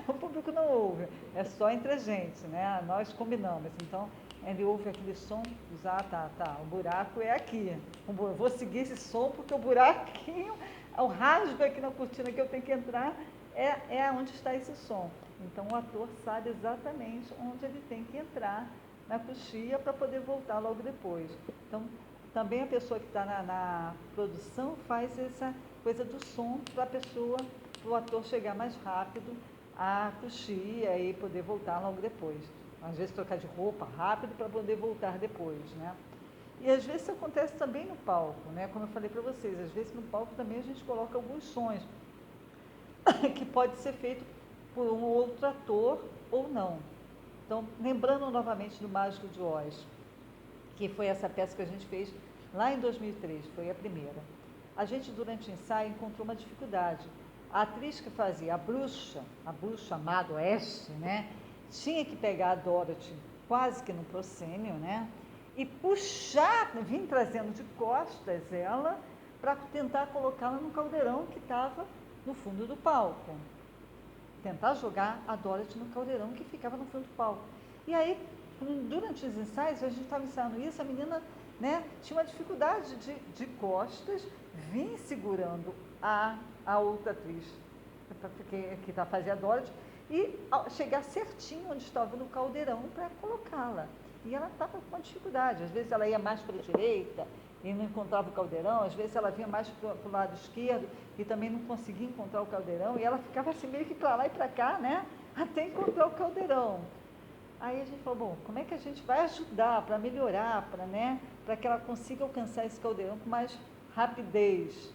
O público não ouve, é só entre a gente, né? Nós combinamos. Então, ele ouve aquele som, diz, tá, o buraco é aqui. Eu vou seguir esse som porque o buraquinho, o rasgo aqui na cortina que eu tenho que entrar, é onde está esse som. Então, o ator sabe exatamente onde ele tem que entrar na coxia para poder voltar logo depois. Então, também a pessoa que está na produção faz essa coisa do som para o ator chegar mais rápido à coxia e poder voltar logo depois. Às vezes trocar de roupa rápido para poder voltar depois, né? E às vezes isso acontece também no palco, né? Como eu falei para vocês, às vezes no palco também a gente coloca alguns sons que pode ser feito por um outro ator ou não. Então, lembrando novamente do Mágico de Oz, que foi essa peça que a gente fez lá em 2003, foi a primeira. A gente, durante o ensaio, encontrou uma dificuldade. A atriz que fazia a bruxa amada Oeste, né, tinha que pegar a Dorothy quase que no proscênio, né, e puxar, vir trazendo de costas ela, para tentar colocá-la no caldeirão que estava no fundo do palco. Tentar jogar a Dorothy no caldeirão que ficava no fundo do palco. E aí, durante os ensaios, a gente estava ensaiando isso, a menina, né, tinha uma dificuldade de costas, vir segurando a outra atriz que fazia a Dorothy e chegar certinho onde estava no caldeirão para colocá-la. E ela estava com uma dificuldade, às vezes ela ia mais para a direita e não encontrava o caldeirão, às vezes ela vinha mais para o lado esquerdo e também não conseguia encontrar o caldeirão, e ela ficava assim meio que para lá e para cá, né, até encontrar o caldeirão. Aí a gente falou, bom, como é que a gente vai ajudar para melhorar, para que ela consiga alcançar esse caldeirão com mais rapidez?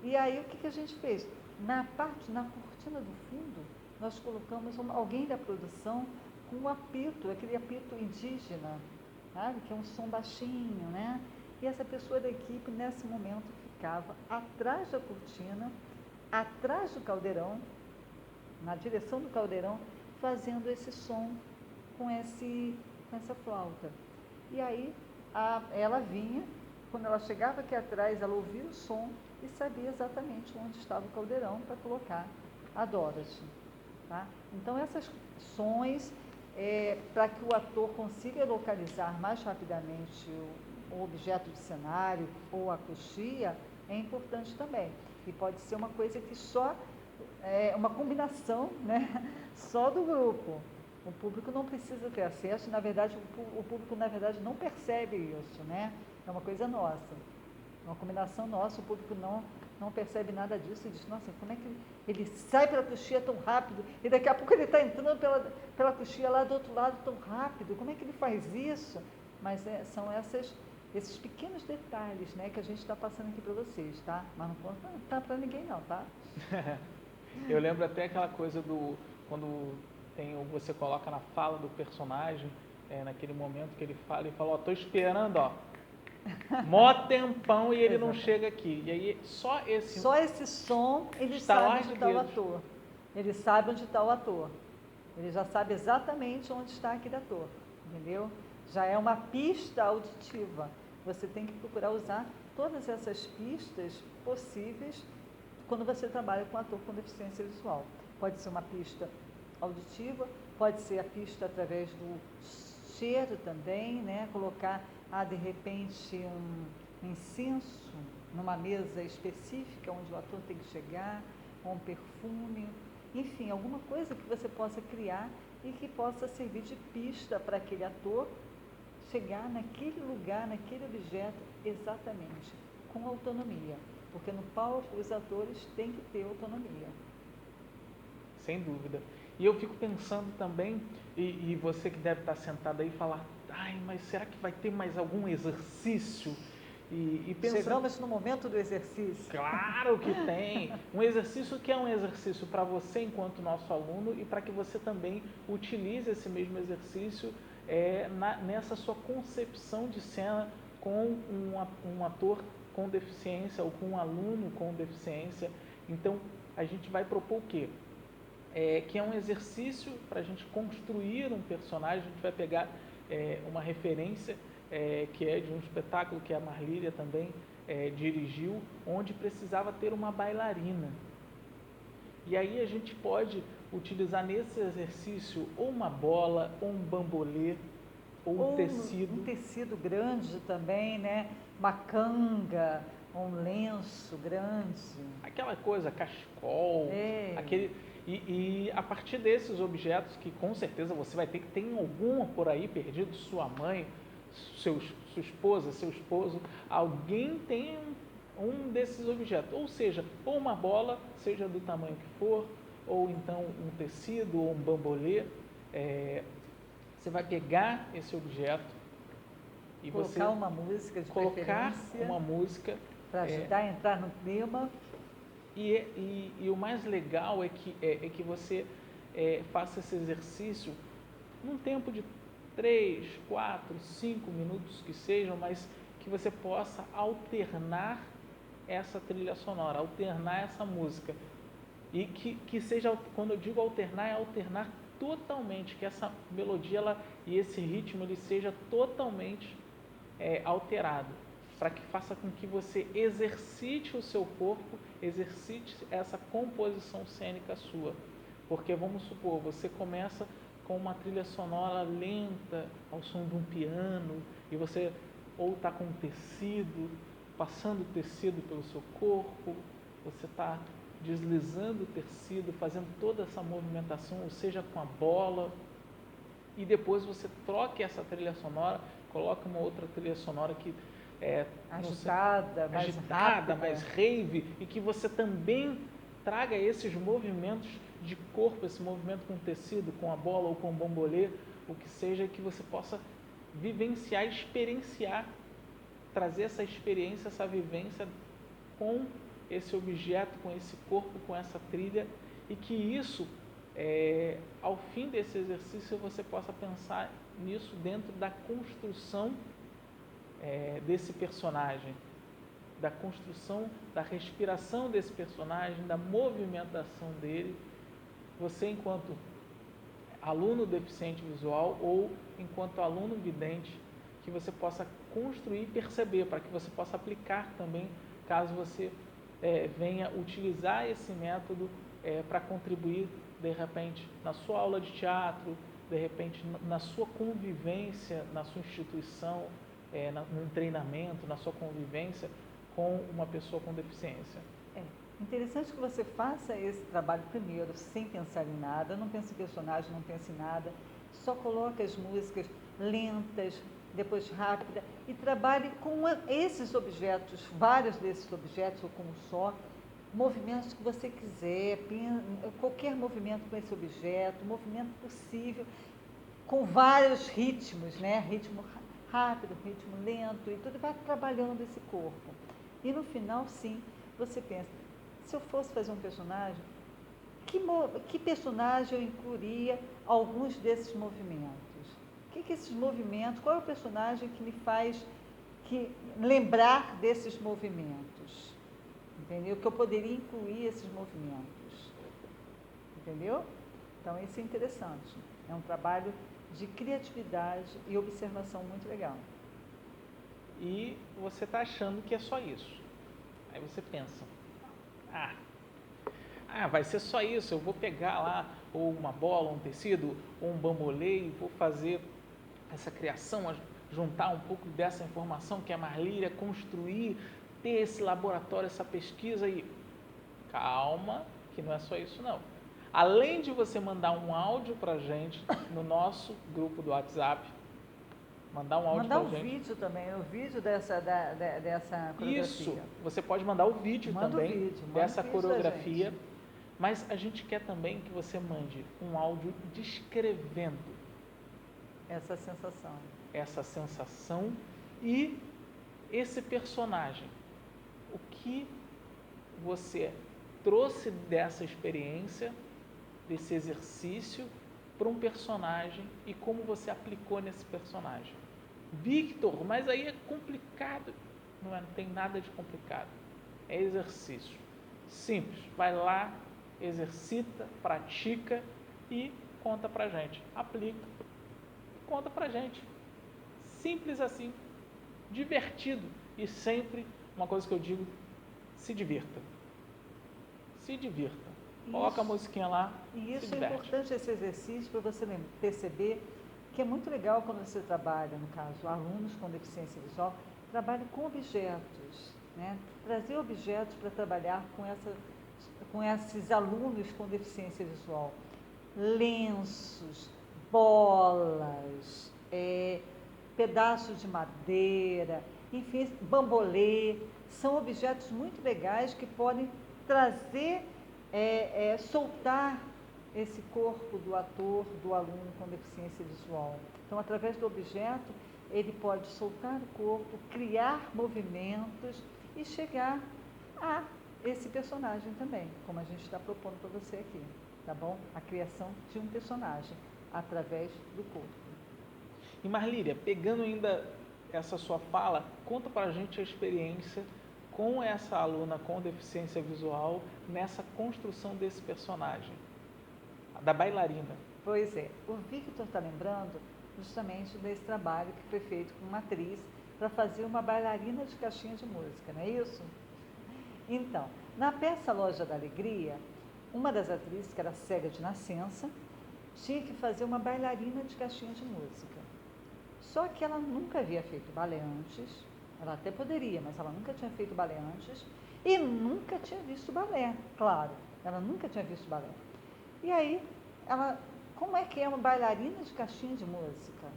E aí o que a gente fez? Na cortina do fundo, nós colocamos alguém da produção com um apito, aquele apito indígena, sabe? Que é um som baixinho, né? E essa pessoa da equipe, nesse momento, ficava atrás da cortina, atrás do caldeirão, na direção do caldeirão, fazendo esse som com essa flauta. E aí ela vinha, quando ela chegava aqui atrás, ela ouvia o som e sabia exatamente onde estava o caldeirão para colocar a Dorothy. Tá? Então, essas sons, para que o ator consiga localizar mais rapidamente o objeto de cenário ou a coxia, é importante também. E pode ser uma coisa que só uma combinação, né, só do grupo. O público não precisa ter acesso, na verdade, o público, na verdade, não percebe isso, né? É uma coisa nossa, uma combinação nossa, o público não percebe nada disso e diz, nossa, como é que ele sai pela coxia tão rápido e daqui a pouco ele está entrando pela coxia lá do outro lado tão rápido, como é que ele faz isso? Mas são esses pequenos detalhes, né, que a gente está passando aqui para vocês, tá? Mas não conta para ninguém não, tá? Eu lembro até aquela coisa quando você coloca na fala do personagem, naquele momento que ele fala, ó, tô esperando, ó, mó tempão e ele não chega aqui. E aí só esse som, ele sabe onde está o ator. Ele sabe onde está o ator. Ele já sabe exatamente onde está aquele ator, entendeu? Já é uma pista auditiva. Você tem que procurar usar todas essas pistas possíveis quando você trabalha com ator com deficiência visual. Pode ser uma pista auditiva, pode ser a pista através do cheiro também, né? Colocar, de repente, incenso numa mesa específica onde o ator tem que chegar, ou um perfume, enfim, alguma coisa que você possa criar e que possa servir de pista para aquele ator chegar naquele lugar, naquele objeto exatamente, com autonomia. Porque no palco os atores têm que ter autonomia. Sem dúvida. E eu fico pensando também, e você que deve estar sentado aí falar, ai, mas será que vai ter mais algum exercício? E pensando, chegamos no momento do exercício. claro que tem. Um exercício que é um exercício para você enquanto nosso aluno e para que você também utilize esse mesmo exercício nessa sua concepção de cena com um ator com deficiência ou com um aluno com deficiência. Então, a gente vai propor o quê? Que é um exercício para a gente construir um personagem. A gente vai pegar uma referência que é de um espetáculo que a Marlíria também dirigiu, onde precisava ter uma bailarina. E aí a gente pode utilizar nesse exercício ou uma bola, ou um bambolê, ou um tecido. Um tecido grande também, né? Uma canga, um lenço grande. Aquela coisa, cachecol, E a partir desses objetos, que com certeza você vai ter que ter algum por aí perdido, sua mãe, sua esposa, seu esposo, alguém tem um desses objetos. Ou seja, ou uma bola, seja do tamanho que for, ou então um tecido, ou um bambolê. Você vai pegar esse objeto e colocar uma música de preferência. Uma música para ajudar a entrar no clima. E o mais legal é que você faça esse exercício num tempo de 3, 4, 5 minutos que sejam, mas que você possa alternar essa trilha sonora, alternar essa música. E que seja, quando eu digo alternar, é alternar totalmente, que essa melodia e esse ritmo ele seja totalmente alterado, para que faça com que você exercite o seu corpo, exercite essa composição cênica sua. Porque vamos supor, você começa com uma trilha sonora lenta, ao som de um piano, e você ou está com um tecido, passando o tecido pelo seu corpo, você está deslizando o tecido, fazendo toda essa movimentação, ou seja, com a bola, e depois você troca essa trilha sonora, coloca uma outra trilha sonora que agitada, mais rave, e que você também traga esses movimentos de corpo, esse movimento com tecido, com a bola ou com o bambolê, o que seja, que você possa vivenciar, experienciar, trazer essa experiência, essa vivência com esse objeto, com esse corpo, com essa trilha, e que isso, ao fim desse exercício, você possa pensar nisso dentro da construção desse personagem, da construção, da respiração desse personagem, da movimentação dele. Você, enquanto aluno deficiente visual ou enquanto aluno vidente, que você possa construir e perceber, para que você possa aplicar também, caso você venha utilizar esse método para contribuir, de repente, na sua aula de teatro, de repente, na sua convivência, na sua instituição, num treinamento, na sua convivência com uma pessoa com deficiência. Interessante que você faça esse trabalho primeiro, sem pensar em nada, não pense em personagem, não pense em nada, só coloque as músicas lentas, depois rápida, e trabalhe com esses objetos, vários desses objetos, ou com um só, movimentos que você quiser, qualquer movimento com esse objeto, movimento possível, com vários ritmos, né? Ritmo rápido, ritmo lento, e tudo vai trabalhando esse corpo. E no final, sim, você pensa, se eu fosse fazer um personagem, que personagem eu incluiria alguns desses movimentos? O que esses movimentos, qual é o personagem que me faz lembrar desses movimentos? Entendeu? Que eu poderia incluir esses movimentos. Entendeu? Então, isso é interessante. É um trabalho de criatividade e observação muito legal. E você está achando que é só isso. Aí você pensa, vai ser só isso, eu vou pegar lá ou uma bola, um tecido, ou um bambolê e vou fazer essa criação juntar um pouco dessa informação que a Marli iria construir, ter esse laboratório, essa pesquisa e calma, que não é só isso não. Além de você mandar um áudio para a gente no nosso grupo do WhatsApp, mandar um áudio Mandar para um a gente. vídeo também, o vídeo dessa coreografia. Isso, você pode mandar o vídeo Manda também o vídeo, manda dessa o vídeo da coreografia, gente. mas a gente quer também que você mande um áudio descrevendo Essa sensação. essa sensação e esse personagem. O que você trouxe dessa experiência, desse exercício, para um personagem e como você aplicou nesse personagem. Victor, mas aí é complicado. Não tem nada de complicado. É exercício. Simples. Vai lá, exercita, pratica e conta pra gente. Aplica e conta pra gente. Simples assim. Divertido. E sempre, uma coisa que eu digo, se divirta. Se divirta. Coloca a musiquinha lá. E isso se é diverte. importante, esse exercício, para você perceber que é muito legal quando você trabalha, no caso, alunos com deficiência visual, trabalha com objetos, né? Trazer objetos para trabalhar com esses alunos com deficiência visual. Lenços, bolas, pedaços de madeira, enfim, bambolê, são objetos muito legais que podem trazer, soltar esse corpo do ator, do aluno com deficiência visual. Então, através do objeto, ele pode soltar o corpo, criar movimentos e chegar a esse personagem também, como a gente está propondo para você aqui, tá bom? A criação de um personagem através do corpo. E Marlíria, pegando ainda essa sua fala, conta pra gente a experiência com essa aluna com deficiência visual nessa construção desse personagem, da bailarina. Pois é, o Victor está lembrando justamente desse trabalho que foi feito com uma atriz para fazer uma bailarina de caixinha de música, não é isso? Então, na peça Loja da Alegria, uma das atrizes, que era cega de nascença, tinha que fazer uma bailarina de caixinha de música. Só que ela nunca havia feito balé antes, ela até poderia, mas ela nunca tinha feito balé antes e nunca tinha visto balé, claro, ela nunca tinha visto balé. E aí, como é que é uma bailarina de caixinha de música?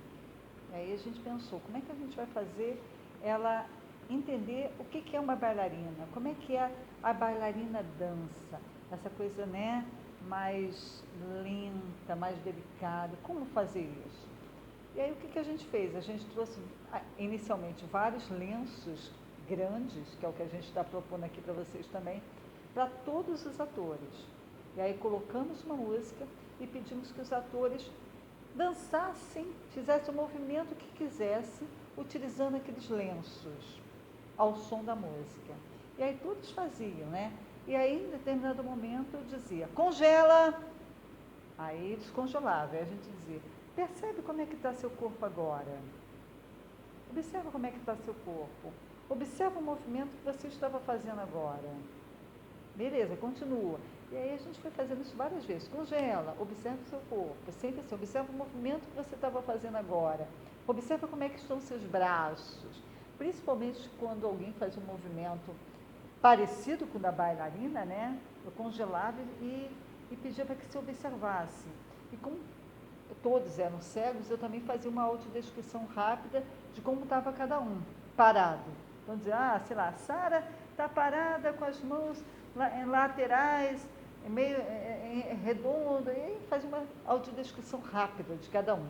E aí a gente pensou, como é que a gente vai fazer ela entender o que é uma bailarina, como é que a bailarina dança, essa coisa, né, mais lenta, mais delicada, como fazer isso? E aí o que a gente fez? A gente trouxe inicialmente vários lenços grandes, que é o que a gente está propondo aqui para vocês também, para todos os atores. E aí colocamos uma música e pedimos que os atores dançassem, fizessem o movimento que quisessem, utilizando aqueles lenços ao som da música. E aí todos faziam, né? E aí, em determinado momento, eu dizia, congela! Aí eles congelavam, aí a gente dizia, percebe como é que está seu corpo agora? Observa como é que está seu corpo. Observa o movimento que você estava fazendo agora. Beleza, continua. E aí a gente foi fazendo isso várias vezes. Congela, observa o seu corpo. Sempre assim, observa o movimento que você estava fazendo agora. Observa como é que estão seus braços. Principalmente quando alguém faz um movimento parecido com o da bailarina, né? Eu congelava e pedia para que se observasse. E como todos eram cegos, eu também fazia uma autodescrição rápida de como estava cada um, parado. Então dizia, sei lá, Sara está parada com as mãos laterais, meio redondo, e fazia uma autodescrição rápida de cada um,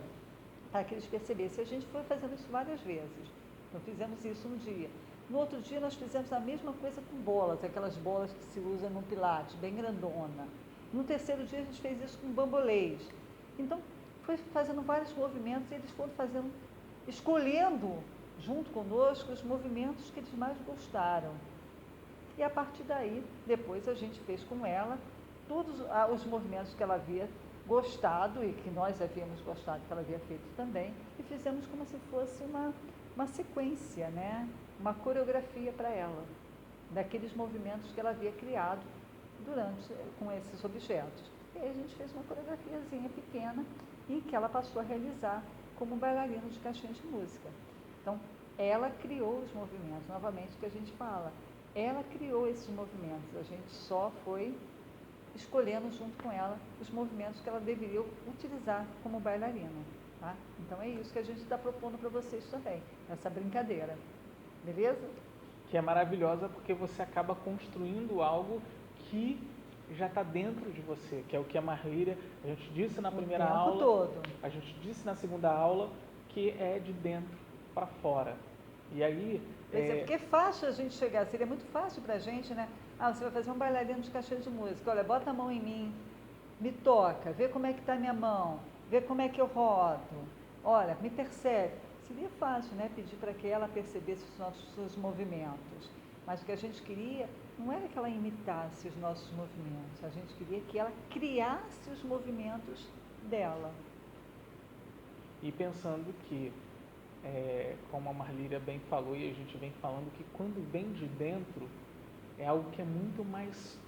para que eles percebessem. A gente foi fazendo isso várias vezes. Então fizemos isso um dia. No outro dia nós fizemos a mesma coisa com bolas, aquelas bolas que se usam no pilates, bem grandona. No terceiro dia a gente fez isso com bambolês. Então foi fazendo vários movimentos e eles foram fazendo, escolhendo junto conosco os movimentos que eles mais gostaram. E a partir daí, depois a gente fez com ela todos os movimentos que ela havia gostado e que nós havíamos gostado, que ela havia feito também, e fizemos como se fosse uma sequência, né? Uma coreografia para ela, daqueles movimentos que ela havia criado com esses objetos. E aí a gente fez uma coreografiazinha pequena em que ela passou a realizar como bailarina de caixinha de música. Então, ela criou os movimentos, novamente que a gente fala, ela criou esses movimentos, a gente só foi escolhendo junto com ela os movimentos que ela deveria utilizar como bailarina. Tá? Então é isso que a gente está propondo para vocês também, essa brincadeira. Beleza? Que é maravilhosa porque você acaba construindo algo que já está dentro de você, que é o que a Marlíria, a gente disse na primeira aula, todo. a gente disse na segunda aula, que é de dentro para fora. E aí... Porque é fácil a gente chegar, seria muito fácil para a gente, né? Ah, você vai fazer um bailarino de caixa de música, olha, bota a mão em mim, me toca, vê como é que está a minha mão, vê como é que eu rodo, olha, me percebe. Seria fácil, né, pedir para que ela percebesse os seus movimentos. Mas o que a gente queria não era que ela imitasse os nossos movimentos, a gente queria que ela criasse os movimentos dela. E pensando que, como a Marlíria bem falou e a gente vem falando, que quando vem de dentro é algo que é muito mais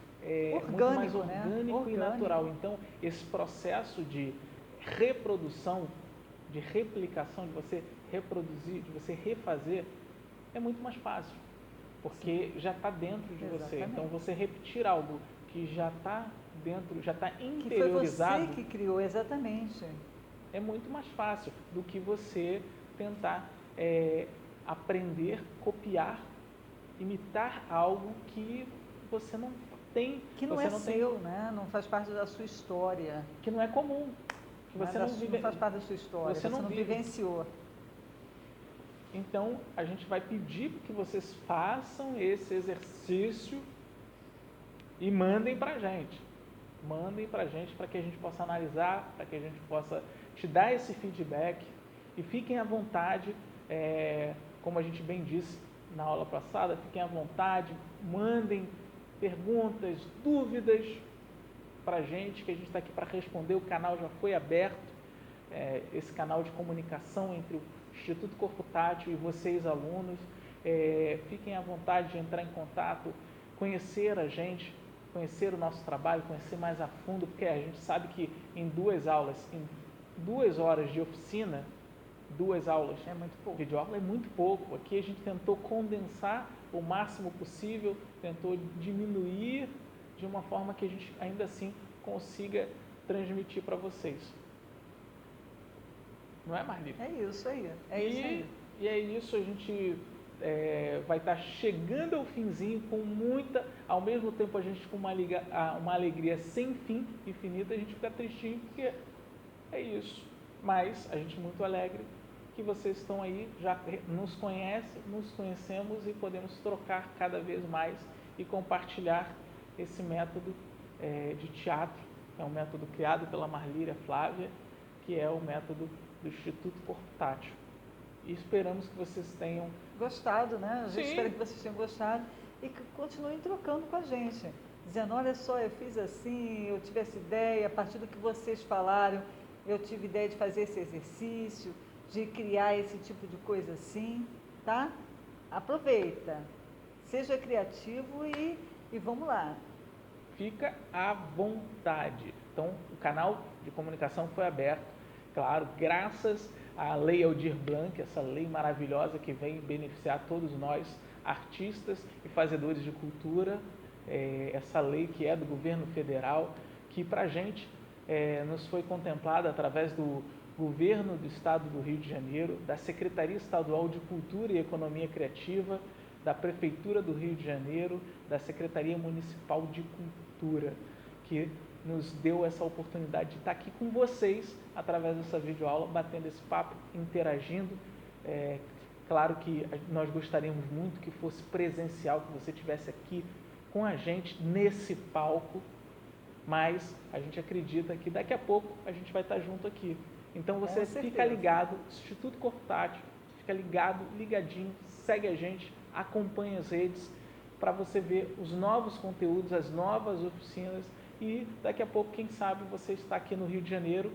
orgânico e natural. Então, esse processo de reprodução, de replicação, de você reproduzir, de você refazer, é muito mais fácil, porque já está dentro de você. Então, você repetir algo que já está dentro, já está interiorizado. Que foi você que criou, exatamente. É muito mais fácil do que você tentar aprender, copiar, imitar algo que você não tem. Que não é seu, né? Não faz parte da sua história. Que não é comum. Que você não faz parte da sua história, você não vivenciou. Então, a gente vai pedir que vocês façam esse exercício e mandem para a gente. Mandem para a gente para que a gente possa analisar, para que a gente possa te dar esse feedback. E fiquem à vontade, como a gente bem disse na aula passada, fiquem à vontade, mandem perguntas, dúvidas para a gente, que a gente está aqui para responder. O canal já foi aberto, esse canal de comunicação entre o Instituto Corpo Tátil e vocês, alunos. Fiquem à vontade de entrar em contato, conhecer a gente, conhecer o nosso trabalho, conhecer mais a fundo, porque a gente sabe que em 2 aulas, em 2 horas de oficina, 2 aulas de videoaula é muito pouco. Aqui a gente tentou condensar o máximo possível, tentou diminuir de uma forma que a gente ainda assim consiga transmitir para vocês. Não é, Marlíria? É isso aí. E é isso, a gente vai estar chegando ao finzinho com muita, ao mesmo tempo a gente com uma alegria sem fim, infinita, a gente fica tristinho porque é isso. Mas a gente muito alegre que vocês estão aí, já nos conhecem, nos conhecemos e podemos trocar cada vez mais e compartilhar esse método de teatro. É um método criado pela Marlíria Flávia, que é o método do Instituto Corpo Tátil. E esperamos que vocês tenham gostado, né? A gente espera que vocês tenham gostado e que continuem trocando com a gente. Dizendo, olha só, eu fiz assim, eu tive essa ideia, a partir do que vocês falaram, eu tive ideia de fazer esse exercício, de criar esse tipo de coisa assim, tá? Aproveita, seja criativo e vamos lá. Fica à vontade. Então, o canal de comunicação foi aberto, claro, graças à Lei Aldir Blanc, essa lei maravilhosa que vem beneficiar todos nós, artistas e fazedores de cultura, essa lei que é do governo federal, que para a gente nos foi contemplada através do governo do estado do Rio de Janeiro, da Secretaria Estadual de Cultura e Economia Criativa, da Prefeitura do Rio de Janeiro, da Secretaria Municipal de Cultura, que nos deu essa oportunidade de estar aqui com vocês, através dessa videoaula, batendo esse papo, interagindo. Claro que nós gostaríamos muito que fosse presencial, que você estivesse aqui com a gente nesse palco, mas a gente acredita que daqui a pouco a gente vai estar junto aqui. Então você fica ligado, Instituto Corpo Tátil, fica ligado, ligadinho, segue a gente, acompanha as redes para você ver os novos conteúdos, as novas oficinas e daqui a pouco, quem sabe, você está aqui no Rio de Janeiro,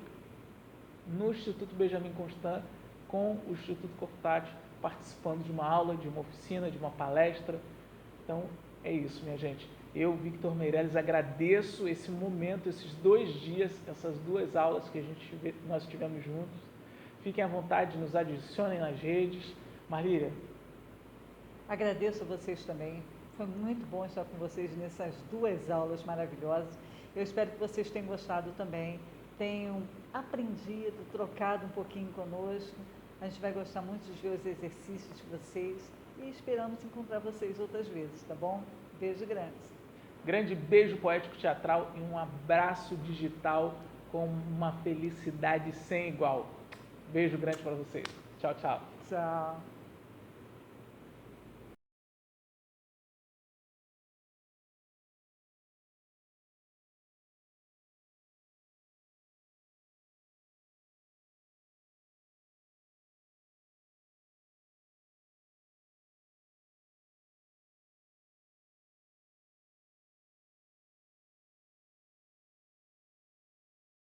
no Instituto Benjamin Constant, com o Instituto Corpo Tátil, participando de uma aula, de uma oficina, de uma palestra. Então é isso, minha gente. Eu, Victor Meirelles, agradeço esse momento, esses 2 dias, essas 2 aulas que nós tivemos juntos. Fiquem à vontade, nos adicionem nas redes, Marília, Agradeço a vocês também. Foi muito bom estar com vocês nessas 2 aulas maravilhosas. Eu espero que vocês tenham gostado também, tenham aprendido, trocado um pouquinho conosco. A gente vai gostar muito de ver os exercícios de vocês e esperamos encontrar vocês outras vezes, tá bom? Beijo grande. grande beijo poético teatral e um abraço digital com uma felicidade sem igual. Beijo grande para vocês. Tchau, tchau. Tchau.